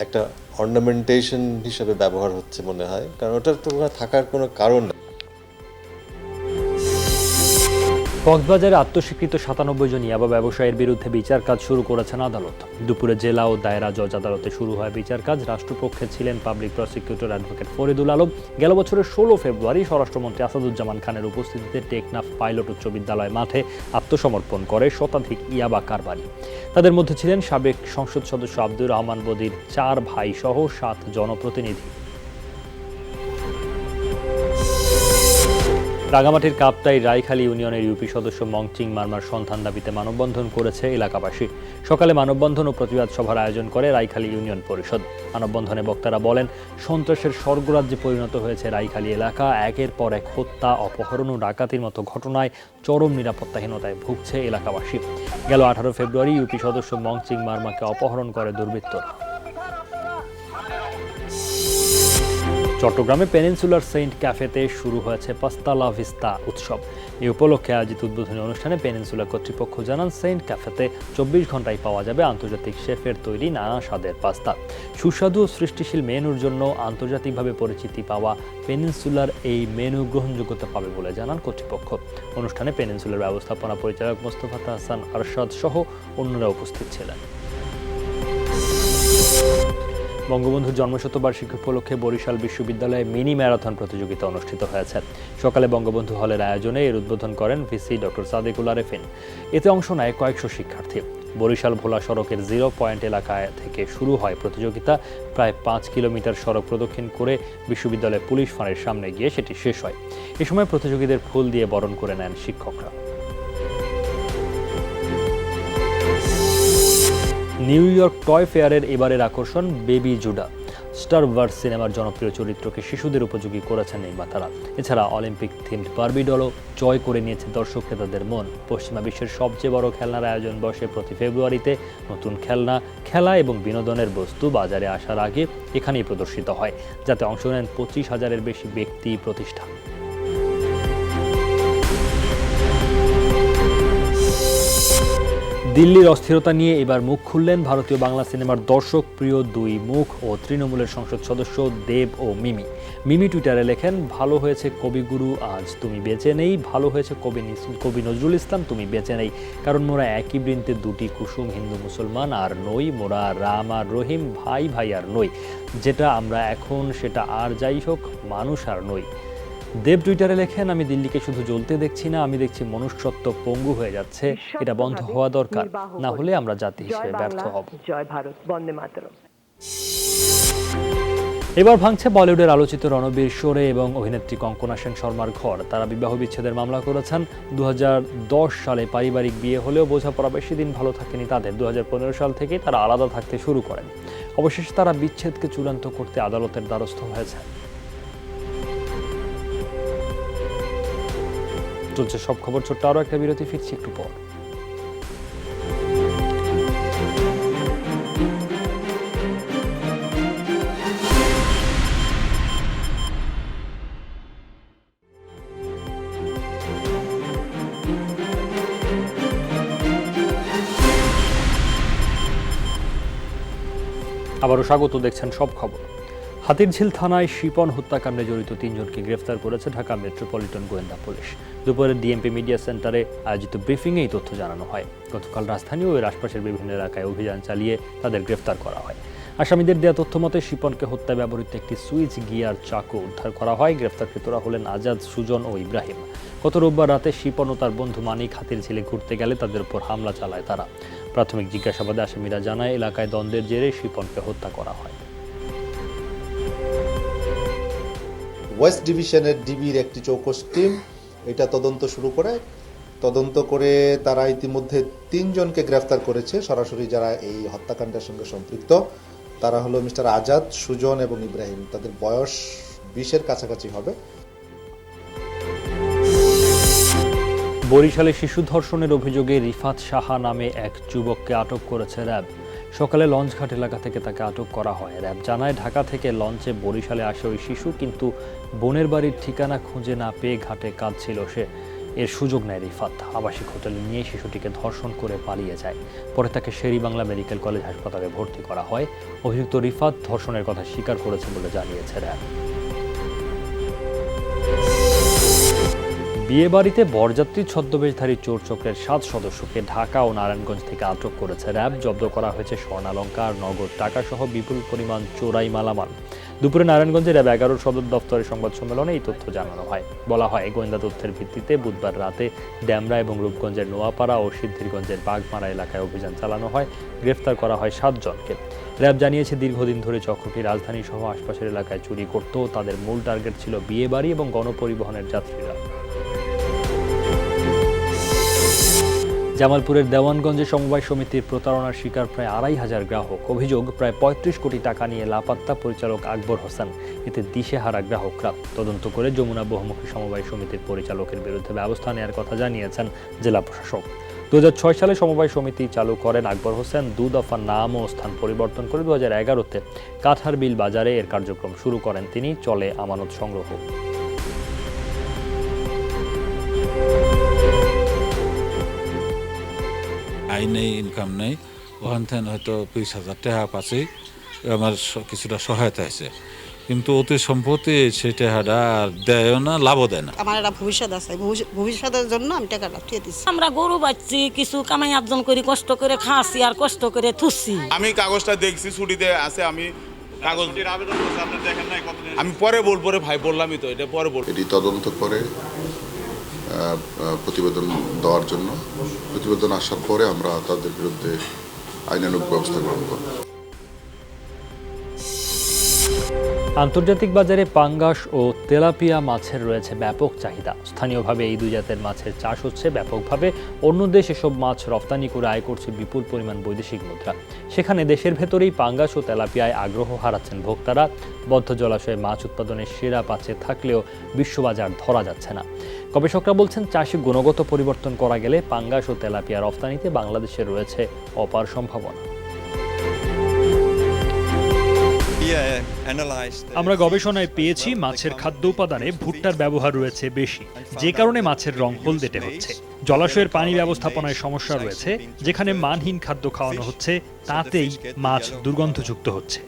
একটা অর্নামেন্টেশন হিসেবে ব্যবহার হচ্ছে মনে হয়, কারণ ওটার তো থাকার কোনো কারণ নেই। কক্সবাজারে আত্মস্বীকৃত 97 জন ইয়াবা ব্যবসায়ীর বিরুদ্ধে বিচার কাজ শুরু করেছেন আদালত। দুপুরে জেলা ও দায়রা জজ আদালতে শুরু হয় বিচার কাজ। রাষ্ট্রপক্ষে ছিলেন public prosecutor advocate Faridul Alam. গেল বছরের 16 ফেব্রুয়ারি স্বরাষ্ট্রমন্ত্রী আসাদুজ্জামান খানের উপস্থিতিতে টেকনাফ পাইলট উচ্চ বিদ্যালয় মাঠে আত্মসমর্পণ করে শতাধিক ইয়াবা কারবারি। তাদের মধ্যে ছিলেন সাবেক সংসদ সদস্য আব্দুর রহমান বদির 4 ভাই সহ 7 জনপ্রতিনিধি। রাঙামাটির কাপ্তাই রাইখালী ইউনিয়নের ইউপি সদস্য মংচিং মারমার সন্ধান দাবিতে মানববন্ধন করেছে এলাকাবাসী। সকালে মানববন্ধন ও প্রতিবাদ সভার আয়োজন করে রাইখালী ইউনিয়ন পরিষদ। মানববন্ধনে বক্তারা বলেন, সন্ত্রাসের স্বর্গরাজ্যে পরিণত হয়েছে রাইখালী এলাকা। একের পর এক হত্যা, অপহরণ ও ডাকাতির মতো ঘটনায় চরম নিরাপত্তাহীনতায় ভুগছে এলাকাবাসী। গেল 18 ফেব্রুয়ারি ইউপি সদস্য মংচিং মারমাকে অপহরণ করে দুর্বৃত্তরা। চট্টগ্রামে পেনিনসুলার সেন্ট ক্যাফেতে শুরু হয়েছে পাস্তা লা ভিস্তা উৎসব। এই উপলক্ষে আয়োজিত উদ্বোধনী অনুষ্ঠানে পেনিনসুলা কর্তৃপক্ষ জানান, সেন্ট ক্যাফেতে 24 ঘন্টায় পাওয়া যাবে আন্তর্জাতিক শেফের তৈরি নানা স্বাদের পাস্তা। সুস্বাদু ও সৃষ্টিশীল মেনুর জন্য আন্তর্জাতিকভাবে পরিচিতি পাওয়া পেনিনসুলার এই মেনু গ্রহণযোগ্যতা পাবে বলে জানান কর্তৃপক্ষ। অনুষ্ঠানে পেনিনসুলার ব্যবস্থাপনা পরিচালক মোস্তফা হাসান আরশাদ সহ অন্যরা উপস্থিত ছিলেন। বঙ্গবন্ধুর জন্মশতবার্ষিকী উপলক্ষে বরিশাল বিশ্ববিদ্যালয়ে মিনি ম্যারাথন প্রতিযোগিতা অনুষ্ঠিত হয়েছে। সকালে বঙ্গবন্ধু হলের আয়োজনে এর উদ্বোধন করেন ভিসি ডক্টর সাদেকুল আরেফিন। এতে অংশ নেয় কয়েকশো শিক্ষার্থী। বরিশাল ভোলা সড়কের 0 পয়েন্ট এলাকায় থেকে শুরু হয় প্রতিযোগিতা। প্রায় 5 কিলোমিটার সড়ক প্রদক্ষিণ করে বিশ্ববিদ্যালয়ের পুলিশ ফাঁড়ির সামনে গিয়ে সেটি শেষ হয়। এ সময় প্রতিযোগীদের ফুল দিয়ে বরণ করে নেন শিক্ষকরা। নিউ ইয়র্ক টয় ফেয়ারের এবারের আকর্ষণ বেবি জুডা। স্টার ওয়ার্স সিনেমার জনপ্রিয় চরিত্রকে শিশুদের উপযোগী করেছেন নির্মাতারা। এছাড়া অলিম্পিক থিমড বার্বি ডলও জয় করে নিয়েছে দর্শক ক্রেতাদের মন। পশ্চিমা বিশ্বের সবচেয়ে বড় খেলনার আয়োজন বসে প্রতি ফেব্রুয়ারিতে। নতুন খেলনা, খেলা এবং বিনোদনের বস্তু বাজারে আসার আগে এখানেই প্রদর্শিত হয়, যাতে অংশ নেন 25,000-এর বেশি ব্যক্তি, প্রতিষ্ঠান। দিল্লির অস্থিরতা নিয়ে এবার মুখ খুললেন ভারতীয় বাংলা সিনেমার দর্শক প্রিয় দুই মুখ ও তৃণমূলের সংসদ সদস্য দেব ও মিমি। মিমি টুইটারে লেখেন, ভালো হয়েছে কবিগুরু আজ তুমি বেঁচে নেই, ভালো হয়েছে কবি নজরুল ইসলাম তুমি বেঁচে নেই, কারণ মোরা একই বৃন্তে দুটি কুসুম, হিন্দু মুসলমান আর নই, মোরা রাম আর রহিম, ভাই ভাই আর নই, যেটা আমরা এখন সেটা আর যাই হোক মানুষ আর নই। দেব টুইটারে লেখেন, আমি দিল্লিকে শুধু জ্বলতে দেখছি না, আমি দেখছি মনুষ্যত্ব পঙ্গু হয়ে যাচ্ছে। এটা বন্ধ হওয়া দরকার, না হলে আমরা জাতি হিসেবে ব্যর্থ হব। জয় ভারত, বন্দে মাতরম। এবার ভাঙছে বলিউডের আলোচিত রণবীর শোরে এবং অভিনেত্রী কঙ্কনা সেন শর্মার ঘর। তারা বিবাহ বিচ্ছেদের মামলা করেছেন। 2010 সালে পারিবারিক বিয়ে হলেও বোঝাপড়া বেশি দিন ভালো থাকেনি তাদের। 2015 সাল থেকে তারা আলাদা থাকতে শুরু করেন। অবশেষে তারা বিচ্ছেদকে চূড়ান্ত করতে আদালতের দ্বারস্থ হয়েছে। চলছে সব খবর, ছোট্ট আরও একটা বিরতি, ফিরছি একটু পর। আবারও স্বাগত, দেখছেন সব খবর। হাতিরঝিল থানায় শিপন হত্যাকাণ্ডে জড়িত 3 জনকে গ্রেফতার করেছে ঢাকা মেট্রোপলিটন গোয়েন্দা পুলিশ। দুপুরে ডিএমপি মিডিয়া সেন্টারে আয়োজিত ব্রিফিংয়ে এই তথ্য জানানো হয়। গতকাল রাজধানী ও এর আশপাশের বিভিন্ন এলাকায় অভিযান চালিয়ে তাদের গ্রেফতার করা হয়। আসামিদের দেওয়া তথ্য মতে শিপনকে হত্যা ব্যবহৃত একটি সুইচ গিয়ার চাকু উদ্ধার করা হয়। গ্রেফতারকৃতরা হলেন আজাদ, সুজন ও ইব্রাহিম। গত রোববার রাতে শিপন ও তার বন্ধু মানিক হাতিরঝিলে ঘুরতে গেলে তাদের উপর হামলা চালায় তারা। প্রাথমিক জিজ্ঞাসাবাদে আসামিরা জানায়, এলাকায় দ্বন্দ্বের জেরে শিপনকে হত্যা করা হয়। ওয়েস্ট ডিভিশনের ডিবির একটি চৌকস টিম এটা তদন্ত করে তারা ইতিমধ্যে 3 জনকে গ্রেফতার করেছে সরাসরি, যারা এই হত্যাকাণ্ডের সঙ্গে সম্পৃক্ত। তারা হলো মিস্টার আজাদ, সুজন এবং ইব্রাহিম। তাদের বয়স 20-এর কাছাকাছি হবে। বরিশালে শিশু ধর্ষণের অভিযোগে রিফাত সাহা নামে এক যুবককে আটক করেছে র্যাব। সকালে লঞ্চঘাট এলাকা থেকে তাকে আটক করা হয়। র্যাব জানায়, ঢাকা থেকে লঞ্চে বরিশালে আসে ওই শিশু, কিন্তু বোনের বাড়ির ঠিকানা খুঁজে না পেয়ে ঘাটে কাঁদছিল সে। এর সুযোগ নেয় রিফাত। আবাসিক হোটেলে নিয়ে শিশুটিকে ধর্ষণ করে পালিয়ে যায়। পরে তাকে শের-ই-বাংলা মেডিকেল কলেজ হাসপাতালে ভর্তি করা হয়। অভিযুক্ত রিফাত ধর্ষণের কথা স্বীকার করেছে বলে জানিয়েছে র্যাব। বিয়েবাড়িতে বরযাত্রী ছদ্মবেশধারী চোর চক্রের 7 সদস্যকে ঢাকা ও নারায়ণগঞ্জ থেকে আটক করেছে র্যাব। জব্দ করা হয়েছে স্বর্ণালংকার, নগদ টাকা সহ বিপুল পরিমাণ চোরাই মালামাল। দুপুরে নারায়ণগঞ্জের র্যাব 11 সদর দপ্তরের সংবাদ সম্মেলনে এই তথ্য জানানো হয়। বলা হয়, গোয়েন্দা তথ্যের ভিত্তিতে বুধবার রাতে ড্যামরা এবং রূপগঞ্জের নোয়াপাড়া ও সিদ্ধিরগঞ্জের বাগমারা এলাকায় অভিযান চালানো হয়। গ্রেফতার করা হয় 7 জনকে। র্যাব জানিয়েছে, দীর্ঘদিন ধরে চক্রটি রাজধানী সহ আশপাশের এলাকায় চুরি করত। তাদের মূল টার্গেট ছিল বিয়েবাড়ি এবং গণপরিবহনের যাত্রীরা। জামালপুরের দেওয়ানগঞ্জে সমবায় সমিতির প্রতারণার শিকার প্রায় 2,500 গ্রাহক। অভিযোগ, প্রায় 35 কোটি টাকা নিয়ে লাপাত্তা পরিচালক আকবর হোসেন। এতে দিশেহারা গ্রাহকরা। তদন্ত করে যমুনা বহুমুখী সমবায় সমিতির পরিচালকের বিরুদ্ধে ব্যবস্থা নেওয়ার কথা জানিয়েছেন জেলা প্রশাসক। 2006 সালে সমবায় সমিতি চালু করেন আকবর হোসেন। 2 দফা নাম ও স্থান পরিবর্তন করে 2011-তে কাঠারবিল বাজারে এর কার্যক্রম শুরু করেন তিনি। চলে আমানত সংগ্রহ। আয় নেই, ইনকাম নেই, ওখান থেকে হয়তো 20,000 টাকা পাচ্ছি, আমার কিছুটা সহায়তা হয়েছে, কিন্তু অতি সম্পত্তি সেই টাকাটা দেয়ও না, লাভও দেয় না। আমার একটা ভবিষ্যৎ আছে, ভবিষ্যতের জন্য আমি টাকাটা উঠিয়ে দিচ্ছি। আমরা গরু বাচ্ছি, কিছু কামাই অর্জন করি, কষ্ট করে খাচ্ছি আর কষ্ট করে থুচ্ছি। আমি কাগজটা দেখছি, ছুটিতে আছে, আমি কাগজ আমি পরে বলবো রে ভাই, বললামই তো, এটা পরে বলবো। এটি তদন্ত করে প্রতিবেদন দেওয়ার জন্য, প্রতিবেদন আসার পরে আমরা তাদের বিরুদ্ধে আইনানুগ ব্যবস্থা গ্রহণ করব। আন্তর্জাতিক বাজারে পাঙ্গাস ও তেলাপিয়া মাছের রয়েছে ব্যাপক চাহিদা। স্থানীয়ভাবে এই দুই জাতের মাছের চাষ হচ্ছে ব্যাপকভাবে। অন্য দেশ এসব মাছ রপ্তানি করে আয় করছে বিপুল পরিমাণ বৈদেশিক মুদ্রা। সেখানে দেশের ভেতরেই পাঙ্গাস ও তেলাপিয়ায় আগ্রহ হারাচ্ছেন ভোক্তারা। বদ্ধ জলাশয়ে মাছ উৎপাদনের সেরা পাচে থাকলেও বিশ্ববাজার ধরা যাচ্ছে না। গবেষকরা বলছেন, চাষি গুণগত পরিবর্তন করা গেলে পাঙ্গাস ও তেলাপিয়া রপ্তানিতে বাংলাদেশের রয়েছে অপার সম্ভাবনা। আমরা গবেষণায় পেয়েছি মাছের খাদ্য উপাদানে ভুট্টার ব্যবহার রয়েছে বেশি, যে কারণে মাছের রং হলদেটে হচ্ছে। জলাশয়ের পানি ব্যবস্থাপনায় সমস্যা রয়েছে, যেখানে মানহীন খাদ্য খাওয়ানো হচ্ছে, তাতেই মাছ দুর্গন্ধযুক্ত হচ্ছে।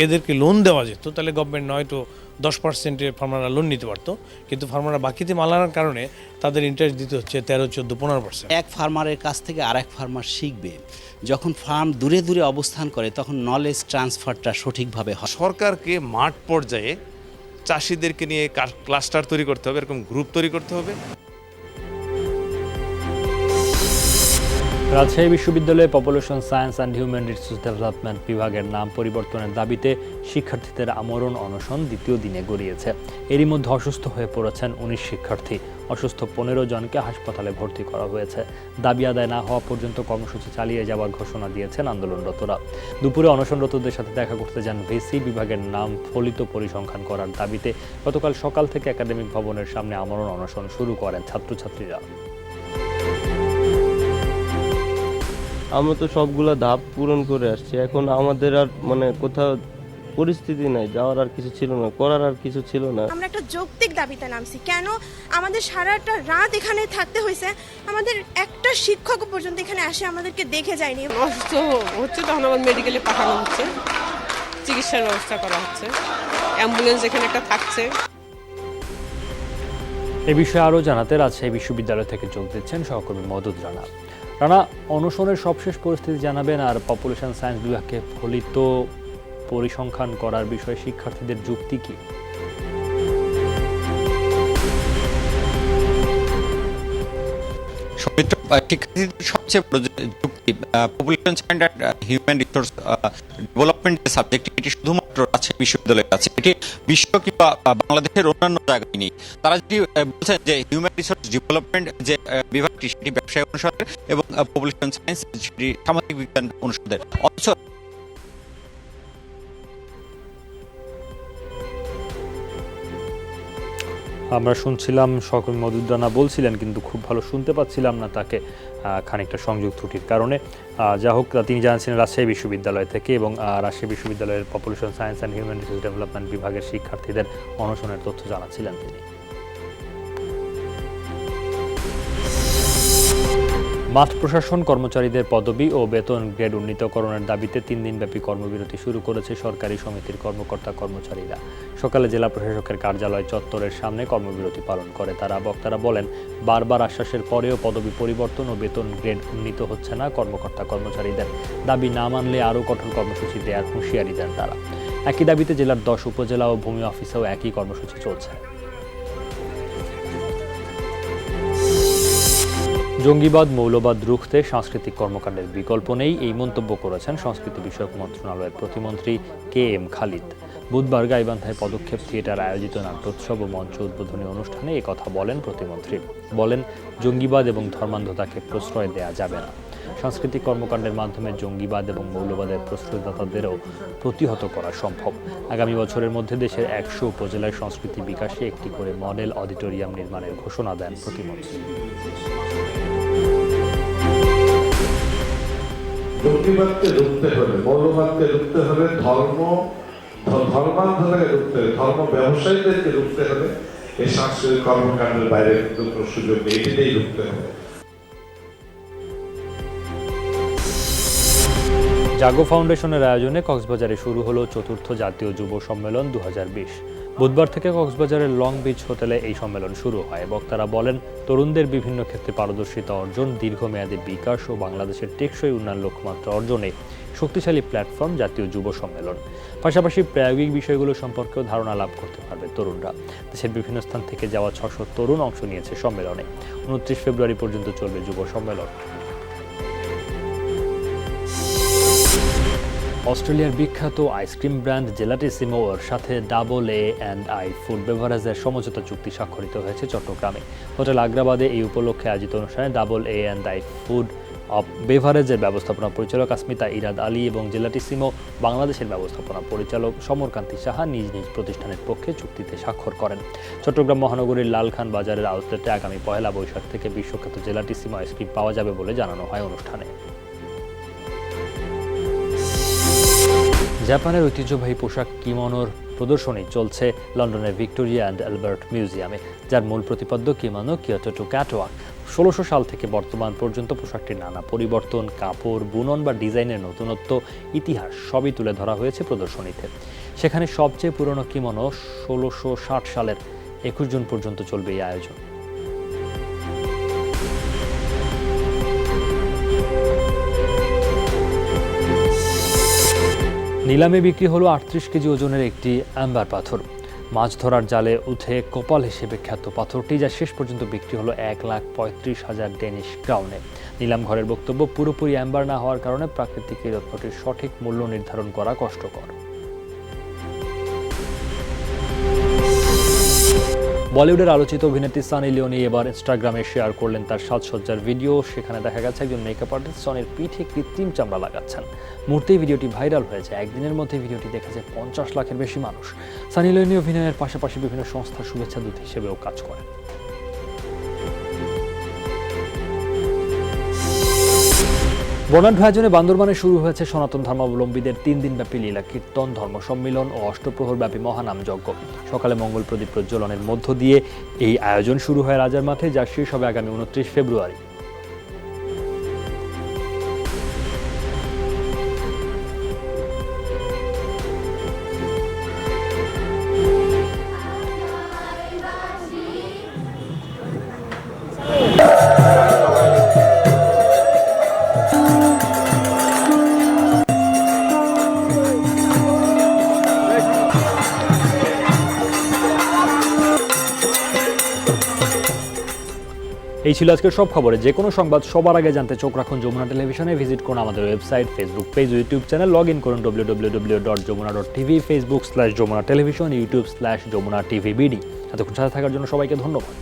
এদেরকে লোন দেওয়া যেত, তাহলে গভর্নমেন্ট নয়তো 10% ফার্মাররা লোন নিতে পারতো, কিন্তু ফার্মাররা বাকিতে মাল আনার কারণে তাদের ইন্টারেস্ট দিতে হচ্ছে 13, 14, 15%। এক ফার্মারের কাছ থেকে আরেক ফার্মার শিখবে। যখন ফার্ম দূরে দূরে অবস্থান করে তখন নলেজ ট্রান্সফারটা সঠিকভাবে হয়। সরকারকে মাঠ পর্যায়ে চাষিদেরকে নিয়ে ক্লাস্টার তৈরি করতে হবে, এরকম গ্রুপ তৈরি করতে হবে। রাজশাহী বিশ্ববিদ্যালয়ে population science and human resource development বিভাগের নাম পরিবর্তনের দাবিতে শিক্ষার্থীদের আমরণ অনশন দ্বিতীয় দিনে গড়িয়েছে। এরই মধ্যে অসুস্থ হয়ে পড়েছেন 19 শিক্ষার্থী। অসুস্থ 15 জনকে হাসপাতালে ভর্তি করা হয়েছে। দাবি আদায় না হওয়া পর্যন্ত কর্মসূচি চালিয়ে যাওয়ার ঘোষণা দিয়েছেন আন্দোলনরতরা। দুপুরে অনশনরতদের সাথে দেখা করতে যান ভিসি। বিভাগের নাম ফলিত পরিসংখ্যান করার দাবিতে গতকাল সকাল থেকে একাডেমিক ভবনের সামনে আমরণ অনশন শুরু করেন ছাত্রছাত্রীরা। আমরা তো সবগুলা ধাপ পূরণ করে আসছি, এখন আমাদের আর কোথাও পরিস্থিতি নাই, যাওয়ার আর কিছু ছিল না, করার আর কিছু ছিল না। আমরা একটা যৌক্তিক দাবিতে নামছি, কেন আমাদের সারাটা রাত এখানে থাকতে হয়েছে, আমাদের একটা শিক্ষক পর্যন্ত এখানে আসে আমাদেরকে দেখে যায়নি। অসুস্থ হচ্ছে তখন আমার মেডিকেলে পাঠানো হচ্ছে, চিকিৎসার ব্যবস্থা করা হচ্ছে, অ্যাম্বুলেন্স এখানে একটা থাকছে। এ বিষয়ে আরও জানাতে রাজশাহী বিশ্ববিদ্যালয় থেকে যোগ দিচ্ছেন সহকর্মী মদুদ রানা। রানা, অনশনের সবশেষ পরিস্থিতি জানাবেন, আর পপুলেশন সায়েন্স বিভাগকে ফলিত পরিসংখ্যান করার বিষয়ে শিক্ষার্থীদের যুক্তি কি? শিক্ষার্থীদের সবচেয়ে বড় যুক্তি, population science and human resource development যে সাবজেক্ট, এটি শুধুমাত্র রাজশাহী বিশ্ববিদ্যালয়ে আছে, এটি বিশ্ব কিংবা বাংলাদেশের অন্যান্য জায়গায় নেই। তারা যেটি বলছেন যে হিউম্যান রিসোর্স ডেভেলপমেন্ট যে বিভাগটি সেটি ব্যবসায় অনুষদের এবং পপুলেশন সায়েন্স সেটি সামাজিক বিজ্ঞান অনুষদের। অথচ আমরা শুনছিলাম সহকর্মী মদুদ রানা বলছিলেন, কিন্তু খুব ভালো শুনতে পাচ্ছিলাম না তাকে, খানিকটা সংযোগ ত্রুটির কারণে। যা হোক, তিনি জানাচ্ছেন রাজশাহী বিশ্ববিদ্যালয় থেকে, এবং রাজশাহী বিশ্ববিদ্যালয়ের population science and human resource development বিভাগের শিক্ষার্থীদের অনশনের তথ্য জানাচ্ছিলেন তিনি। মাঠ প্রশাসন কর্মচারীদের পদবি ও বেতন গ্রেড উন্নীতকরণের দাবিতে 3 দিনব্যাপী কর্মবিরতি শুরু করেছে সরকারি সমিতির কর্মকর্তা কর্মচারীরা। সকালে জেলা প্রশাসকের কার্যালয় চত্বরের সামনে কর্মবিরতি পালন করে তারা। বক্তারা বলেন, বারবার আশ্বাসের পরেও পদবি পরিবর্তন ও বেতন গ্রেড উন্নীত হচ্ছে না কর্মকর্তা কর্মচারীদের। দাবি না মানলে আরও কঠোর কর্মসূচি দেওয়ার হুঁশিয়ারি দেন তারা। একই দাবিতে জেলার 10 উপজেলা ও ভূমি অফিসেও একই কর্মসূচি চলছে। জঙ্গিবাদ মৌলবাদ রুখতে সাংস্কৃতিক কর্মকাণ্ডের বিকল্প নেই, এই মন্তব্য করেছেন সংস্কৃতি বিষয়ক মন্ত্রণালয়ের প্রতিমন্ত্রী KM খালিদ। বুধবার গাইবান্ধায় পদক্ষেপ থিয়েটার আয়োজিত নাট্যোৎসব ও মঞ্চ উদ্বোধনী অনুষ্ঠানে এই কথা বলেন প্রতিমন্ত্রী। বলেন, জঙ্গিবাদ এবং ধর্মান্ধতাকে প্রশ্রয় দেয়া যাবে না। সাংস্কৃতিক কর্মকাণ্ডের মাধ্যমে জঙ্গিবাদ এবং মৌলবাদের প্রশ্রয়দাতাদেরও প্রতিহত করা সম্ভব। আগামী বছরের মধ্যে দেশের 100 উপজেলায় সংস্কৃতি বিকাশে একটি করে মডেল অডিটোরিয়াম নির্মাণের ঘোষণা দেন প্রতিমন্ত্রী। জঙ্গিবাদকে রুখতে হলে, মৌলবাদকে রুখতে হলে, ধর্মান্ধতাকে রুখতে হলে, ধর্ম ব্যবসায়ীদেরকে রুখতে হলে এই সাংস্কৃতিক কর্মকাণ্ডের বাইরে কিন্তু কোনো সুযোগ নেই, এটাই রুখতে হবে। জাগো ফাউন্ডেশনের আয়োজনে কক্সবাজারে শুরু হলো ৪র্থ জাতীয় যুব সম্মেলন ২০২০। বুধবার থেকে কক্সবাজারের লং বিচ হোটেলে এই সম্মেলন শুরু হয়। বক্তারা বলেন, তরুণদের বিভিন্ন ক্ষেত্রে পারদর্শিতা অর্জন, দীর্ঘমেয়াদী বিকাশ ও বাংলাদেশের টেকসই উন্নয়ন লক্ষ্যমাত্রা অর্জনে শক্তিশালী প্ল্যাটফর্ম জাতীয় যুব সম্মেলন। পাশাপাশি প্রায়োগিক বিষয়গুলো সম্পর্কেও ধারণা লাভ করতে পারবে তরুণরা। দেশের বিভিন্ন স্থান থেকে যাওয়া ৬০০ তরুণ অংশ নিয়েছে সম্মেলনে। ২৯ ফেব্রুয়ারি পর্যন্ত চলবে যুব সম্মেলন। অস্ট্রেলিয়ার বিখ্যাত আইসক্রিম ব্র্যান্ড জেলাটিসিমো এর সাথে AA&I ফুড বেভারেজের সমঝোতা চুক্তি স্বাক্ষরিত হয়েছে চট্টগ্রামে। হোটেল আগ্রাবাদে এই উপলক্ষে আয়োজিত অনুষ্ঠানে AA&I ফুড অব বেভারেজের ব্যবস্থাপনা পরিচালক আসমিতা ইরাদ আলী এবং জেলাটিসিমো বাংলাদেশের ব্যবস্থাপনা পরিচালক সমরকান্তি সাহা নিজ নিজ প্রতিষ্ঠানের পক্ষে চুক্তিতে স্বাক্ষর করেন। চট্টগ্রাম মহানগরীর লালখান বাজারের আউটলেটে আগামী ১ বৈশাখ থেকে বিশ্বখ্যাত জেলাটিসিমো আইসক্রিম পাওয়া যাবে বলে জানানো হয় অনুষ্ঠানে। জাপানের ঐতিহ্যবাহী পোশাক কিমোনোর প্রদর্শনী চলছে লন্ডনের ভিক্টোরিয়া অ্যান্ড অ্যালবার্ট মিউজিয়ামে, যার মূল প্রতিপাদ্য কিমোনো কিয়োটো টু ক্যাটওয়াক। ১৬০০ সাল থেকে বর্তমান পর্যন্ত পোশাকটির নানা পরিবর্তন, কাপড়, বুনন বা ডিজাইনের নতুনত্ব, ইতিহাস সবই তুলে ধরা হয়েছে প্রদর্শনীতে। সেখানে সবচেয়ে পুরনো কিমোনো ১৬৬০ সালের ২১ জুন পর্যন্ত চলবে এই আয়োজন। নিলামে বিক্রি হলো ৩৮ কেজি ওজনের একটি অ্যাম্বার পাথর। মাছ ধরার জালে উঠে কপাল হিসেবে খ্যাত পাথরটি, যা শেষ পর্যন্ত বিক্রি হলো ১,৩৫,০০০ ডেনিশ ক্রাউনে। নিলাম ঘরের বক্তব্য, পুরোপুরি অ্যাম্বার না হওয়ার কারণে প্রাকৃতিক এই রত্নটির সঠিক মূল্য নির্ধারণ করা কষ্টকর। বলিউডের আলোচিত অভিনেত্রী সানি লিওনি এবার ইনস্টাগ্রামে শেয়ার করলেন তার সাজসজ্জার ভিডিও। সেখানে দেখা গেছে একজন মেকআপ আর্টিস্ট সনির পিঠে কৃত্রিম চামড়া লাগাচ্ছেন। মুহূর্তেই ভিডিওটি ভাইরাল হয়েছে। একদিনের মধ্যে ভিডিওটি দেখেছে ৫০ লাখের বেশি মানুষ। সানি লিওনি অভিনয়ের পাশাপাশি বিভিন্ন সংস্থার শুভেচ্ছা দূত হিসেবেও কাজ করেন। বর্ণাঢ্য আয়োজনে বান্দরবানে শুরু হয়েছে সনাতন ধর্মাবলম্বীদের ৩ দিনব্যাপী লীলা কীর্তন, ধর্ম সম্মিলন ও অষ্টপ্রহরব্যাপী মহানাম যজ্ঞ। সকালে মঙ্গল প্রদীপ প্রজ্বলনের মধ্য দিয়ে এই আয়োজন শুরু হয় রাজার মাঠে, যা শেষ হবে আগামী ২৯ ফেব্রুয়ারি। এই ছিল আজকের সব খবরে। যে কোনো সংবাদ সবার আগে জানতে চোখ রাখুন যমুনা টেলিভিশনে। ভিজিট করুন আমাদের website, Facebook page, YouTube channel. Log in করুন www.jomuna.tv, Facebook/Jomuna Television, YouTube/Jomuna TV BD। এতক্ষণ সাথে থাকার জন্য সবাইকে ধন্যবাদ।